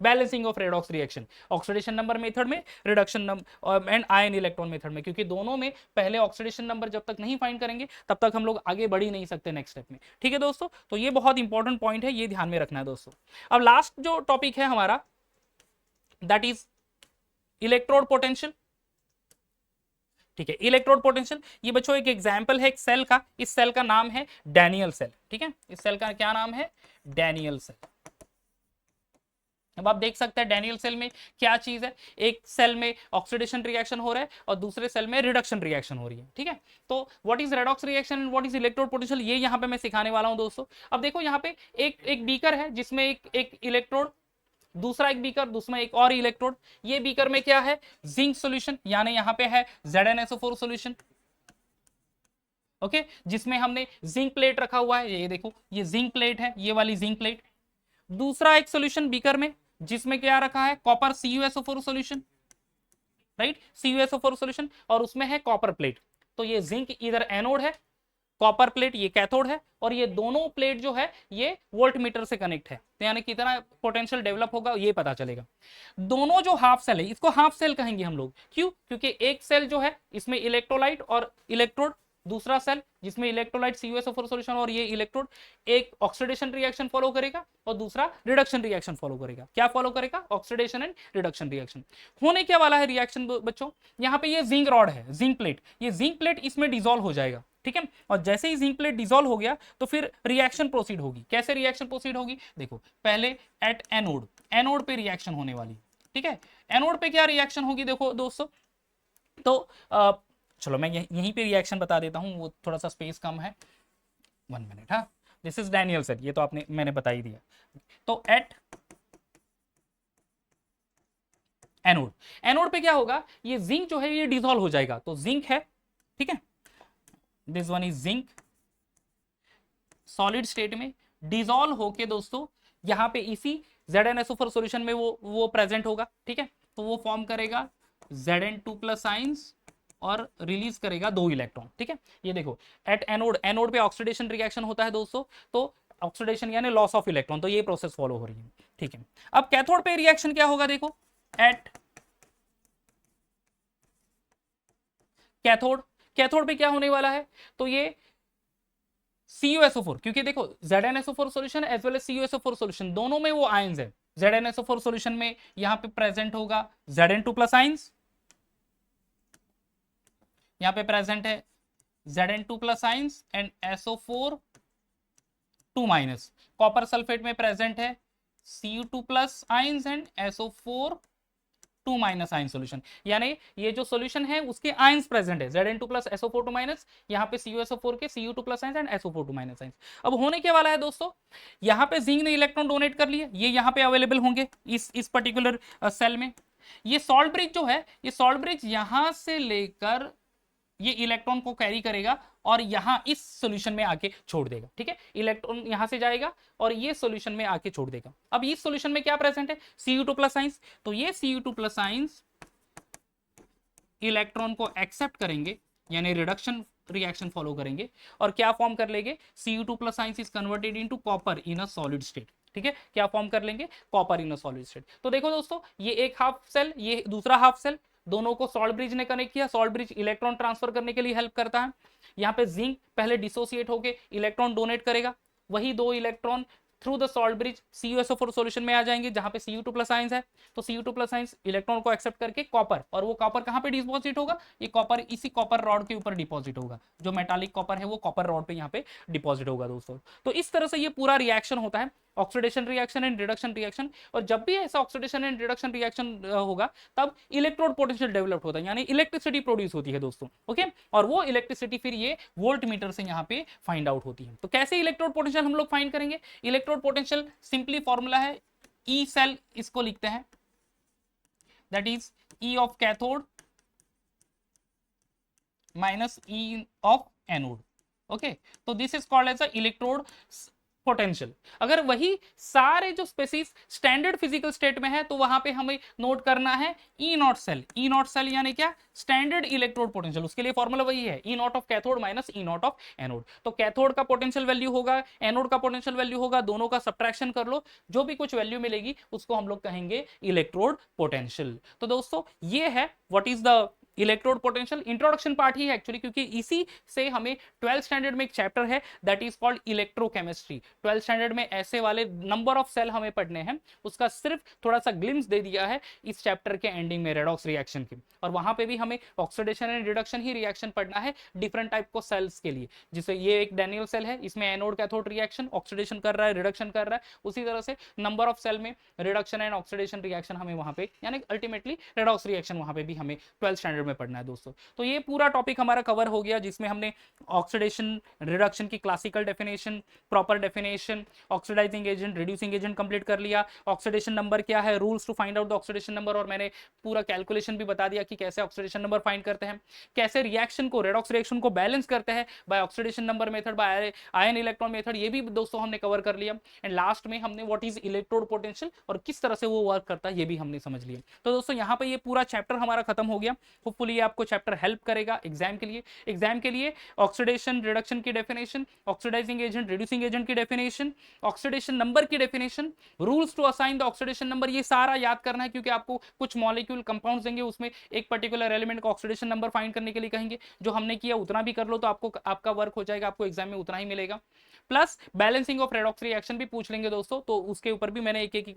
balancing of redox reaction, oxidation number method में, reduction number and ion electron method में, क्योंकि दोनों में पहले ऑक्सीडेशन नंबर जब तक नहीं फाइंड करेंगे तब तक हम लोग आगे बढ़ ही नहीं सकते नेक्स्ट स्टेप में, ठीक है दोस्तों। तो ये बहुत इंपॉर्टेंट पॉइंट है, ये ध्यान में रखना है दोस्तों। अब लास्ट जो टॉपिक है हमारा दैट इज इलेक्ट्रोड पोटेंशियल, ठीक है। इलेक्ट्रोड पोटेंशियल ये बच्चों एक एग्जांपल है एक सेल का, इस सेल का नाम है डैनियल सेल, ठीक है, इस सेल का क्या नाम है, डैनियल सेल। अब आप देख सकते हैं डैनियल सेल में क्या चीज है, एक सेल में ऑक्सीडेशन रिएक्शन हो रहा है और दूसरे सेल में रिडक्शन रिएक्शन हो रही है, ठीक है। तो what is redox reaction and what is electrode potential, ये यहाँ पे मैं सिखाने वाला हूं दोस्तों। अब देखो यहाँ पे एक बीकर है जिसमें एक इलेक्ट्रोड, दूसरा एक बीकर, दूसरा एक और इलेक्ट्रोड, ये बीकर में क्या है, जिंक सोल्यूशन, यानी यहाँ पे है ZnSO4 सोल्यूशन, ओके, जिसमें हमने जिंक प्लेट रखा हुआ है, ये देखो ये जिंक प्लेट है, ये वाली जिंक प्लेट। दूसरा एक सोल्यूशन बीकर में जिसमें क्या रखा है, copper CuSO4 solution, right, CuSO4 solution, और उसमें है कॉपर प्लेट। तो ये जिंक इधर एनोड है, कॉपर प्लेट ये कैथोड है, और ये दोनों प्लेट जो है ये वोल्ट मीटर से कनेक्ट है, तो यानी कितना पोटेंशियल डेवलप होगा ये पता चलेगा। दोनों जो हाफ सेल है इसको हाफ सेल कहेंगे हम लोग, क्यों, क्योंकि एक सेल जो है इसमें इलेक्ट्रोलाइट और इलेक्ट्रोड, दूसरा सेल जिसमें इलेक्ट्रोलाइट CuSO4 सॉल्यूशन और ये इलेक्ट्रोड, एक ऑक्सीडेशन रिएक्शन फॉलो करेगा और दूसरा रिडक्शन रिएक्शन फॉलो करेगा। क्या फॉलो करेगा, ऑक्सीडेशन एंड रिडक्शन रिएक्शन। होने क्या वाला है रिएक्शन बच्चों, यहाँ पे ये जिंक रॉड है, जिंक प्लेट, ये जिंक प्लेट इसमें डिसॉल्व हो जाएगा, ठीक है। और जैसे ही जिंक प्लेट डिसॉल्व हो गया तो फिर रिएक्शन प्रोसीड होगी। कैसे रिएक्शन प्रोसीड होगी, देखो पहले एट एनोड, एनोड पे रिएक्शन होने वाली, ठीक है। एनोड पे क्या रिएक्शन होगी देखो दोस्तों, तो चलो मैं यहीं पे रिएक्शन बता देता हूं, वो थोड़ा सा स्पेस कम है, 1 मिनट। हाँ, दिस इज डैनियल सेल, ये तो मैंने बता ही दिया। तो एट एनोड, एनोड पे क्या होगा, ये जिंक जो है ये डिसॉल्व हो जाएगा, तो जिंक है, ठीक है, this one is zinc, solid state में डिसॉल्व होके दोस्तों यहां पे इसी ZnSO4 सॉल्यूशन में वो प्रेजेंट होगा, ठीक है। तो वो फॉर्म करेगा Zn2+ आइंस और रिलीज करेगा 2 इलेक्ट्रॉन, ठीक है। ये देखो एट एनोड, एनोड पे ऑक्सीडेशन रिएक्शन होता है दोस्तों, तो ऑक्सीडेशन यानी लॉस ऑफ इलेक्ट्रॉन, तो ये प्रोसेस फॉलो हो रही है, ठीक है। अब कैथोड पे रिएक्शन क्या होगा, देखो एट कैथोड, कैथोड पे क्या होने वाला है, तो ये CuSO4, क्योंकि देखो ZnSO4 solution as well as CuSO4 solution दोनों में वो आयंस है। ZnSO4 सॉल्यूशन में यहां पे प्रेजेंट होगा Zn2 प्लस आयंस, यहां पे प्रेजेंट है Zn2 plus ions and SO4 2 minus. Copper sulphate में प्रेजेंट है Cu2 plus ions and SO4 2 minus ion solution, यानी ये जो सॉल्यूशन है उसके आयंस प्रेजेंट है Zn2 प्लस SO4 2 माइनस, यहाँ पे CuSO4 के Cu2 plus ions and SO4 2 minus ions. अब होने के वाला है दोस्तों, यहाँ पे जिंक ने इलेक्ट्रॉन डोनेट कर लिए, ये यहाँ पे अवेलेबल होंगे इस पर्टिकुलर सेल में। ये सॉल्ट ब्रिज जो है, ये सॉल्ट ब्रिज यहां से लेकर ये इलेक्ट्रॉन को कैरी करेगा और यहां इस सॉल्यूशन में आके छोड़ देगा, ठीक है। इलेक्ट्रॉन यहां से जाएगा और ये सॉल्यूशन में आके छोड़ देगा। अब इस सॉल्यूशन में क्या प्रेजेंट है, Cu2 प्लस आयंस, तो ये Cu2 प्लस आयंस इलेक्ट्रॉन को एक्सेप्ट करेंगे, यानी रिडक्शन रिएक्शन फॉलो करेंगे और क्या फॉर्म कर लेंगे, Cu2 plus ions is converted into copper in a solid state, ठीक है। क्या फॉर्म कर लेंगे, copper in a solid state. तो देखो दोस्तों, ये एक हाफ सेल, ये दूसरा हाफ सेल, दोनों को सॉल्ट ब्रिज ने कनेक्ट किया। सॉल्ट ब्रिज इलेक्ट्रॉन ट्रांसफर करने के लिए हेल्प करता है। यहाँ पे जिंक पहले डिसोसिएट होके इलेक्ट्रॉन डोनेट करेगा, वही 2 electron through the salt bridge CuSO4 solution में आ जाएंगे जहां पे Cu2 प्लस आयंस है। तो Cu2 प्लस आयंस इलेक्ट्रॉन को एक्सेप्ट करके कॉपर, और वो कॉपर कहां पे डिपॉजिट होगा, ये कॉपर इसी कॉपर रॉड के ऊपर डिपॉजिट होगा, जो मेटालिक कॉपर है वो कॉपर रॉड पे यहाँ पे डिपॉजिट होगा दोस्तों। तो इस तरह से ये पूरा रिएक्शन होता है, oxidation reaction and reduction reaction. और जब भी ऐसा ऑक्सीडेशन एंड रिडक्शन रिएक्शन होगा तब इलेक्ट्रोड पोटेंशियल डेवलप होता है, यानी इलेक्ट्रिसिटी प्रोड्यूस होती है दोस्तों, ओके। और वो इलेक्ट्रिसिटी फिर ये वोल्ट मीटर से यहाँ पे फाइंड आउट होती है। तो कैसे इलेक्ट्रोड पोटेंशियल हम लोग फाइंड करेंगे, इलेक्ट्रोड पोटेंशियल सिंपली फॉर्मूला है ई सेल, इसको लिखते हैं that is E of cathode minus E of anode, okay. तो this is called as a electrode potential. अगर वही सारे जो स्पेसीज स्टैंडर्ड फिजिकल स्टेट में है तो वहां पे हमें नोट करना है E naught cell. E naught cell यानी क्या, स्टैंडर्ड इलेक्ट्रोड पोटेंशियल। उसके लिए फॉर्मूला वही है E naught of cathode minus E naught of anode. तो कैथोड का पोटेंशियल वैल्यू होगा, एनोड का पोटेंशियल वैल्यू होगा, दोनों का सब्ट्रैक्शन कर लो, जो भी कुछ वैल्यू मिलेगी उसको हम लोग कहेंगे इलेक्ट्रोड पोटेंशियल। तो दोस्तों ये है what is the electrode potential. Introduction part ही है एक्चुअली, क्योंकि इसी से हमें 12th स्टैंडर्ड में एक चैप्टर है that is called electrochemistry. 12th standard में ऐसे वाले नंबर ऑफ सेल हमें पढ़ने हैं, उसका सिर्फ थोड़ा सा ग्लिम्स दे दिया है इस चैप्टर के एंडिंग में रेडॉक्स रिएक्शन की। और वहां पे भी हमें oxidation and reduction he reaction पढ़ना है डिफरेंट टाइप को सेल्स के लिए। जिसे ये एक डैनियल सेल है, इसमें एनोड कैथोड रिएक्शन ऑक्सीडेशन कर रहा है, रिडक्शन कर रहा है। उसी तरह से नंबर ऑफ सेल में रिडक्शन एंड ऑक्सीडेशन रिएक्शन हमें वहां पे, यानी अल्टीमेटली रेडॉक्स रिएक्शन वहां पे भी हमें 12th स्टैंडर्ड में पढ़ना है दोस्तों। तो ये पूरा टॉपिक हमारा कवर हो गया, जिसमें हमने ऑक्सीडेशन रिडक्शन की classical definition, proper definition, oxidizing agent, reducing agent complete कर लिया। ऑक्सीडेशन नंबर क्या है, rules to find out the oxidation number, और मैंने पूरा कैलकुलेशन भी बता दिया कि कैसे ऑक्सीडेशन नंबर फाइंड करते हैं, कैसे रिएक्शन को, रेडॉक्स रिएक्शन को बैलेंस करते हैं by oxidation number method, by ion electron method, ये भी दोस्तों हमने कवर कर लिया। एंड लास्ट में हमने व्हाट इज इलेक्ट्रोड पोटेंशियल और किस तरह से वो वर्क करता है ये भी हमने समझ लिया। तो दोस्तों यहाँ पे ये पूरा चैप्टर हमारा खत्म हो गया। होपफुली ये आपको चैप्टर हेल्प करेगा एग्जाम के लिए। एग्जाम के लिए ऑक्सीडेशन रिडक्शन की definition, oxidizing agent, reducing agent की डेफिनेशन, ऑक्सीडेशन नंबर की definition, rules to assign the oxidation number, ये सारा याद करना है, क्योंकि आपको कुछ मॉलिक्यूल कंपाउंड्स देंगे, उसमें एक पर्टिकुलर एलिमेंट का ऑक्सीडेशन नंबर फाइंड करने के लिए कहेंगे। जो हमने किया उतना भी कर लो तो आपको आपका वर्क हो जाएगा, आपको एग्जाम में उतना ही मिलेगा। Plus balancing of redox reaction भी पूछ लेंगे दोस्तों, तो उसके ऊपर भी मैंने एक एक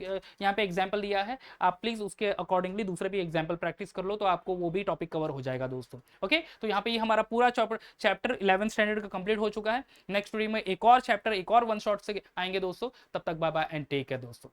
यहाँ पे एग्जांपल दिया है, आप प्लीज उसके अकॉर्डिंगली दूसरे भी एग्जांपल प्रैक्टिस कर लो, तो आपको वो भी टॉपिक कवर हो जाएगा दोस्तों। ओके, तो यहाँ पे ये हमारा पूरा चैप्टर 11th स्टैंडर्ड का कंप्लीट हो चुका है। नेक्स्ट वीडियो में एक और चैप्टर, एक और वन शॉट से आएंगे दोस्तों। तब तक bye bye and take care दोस्तों।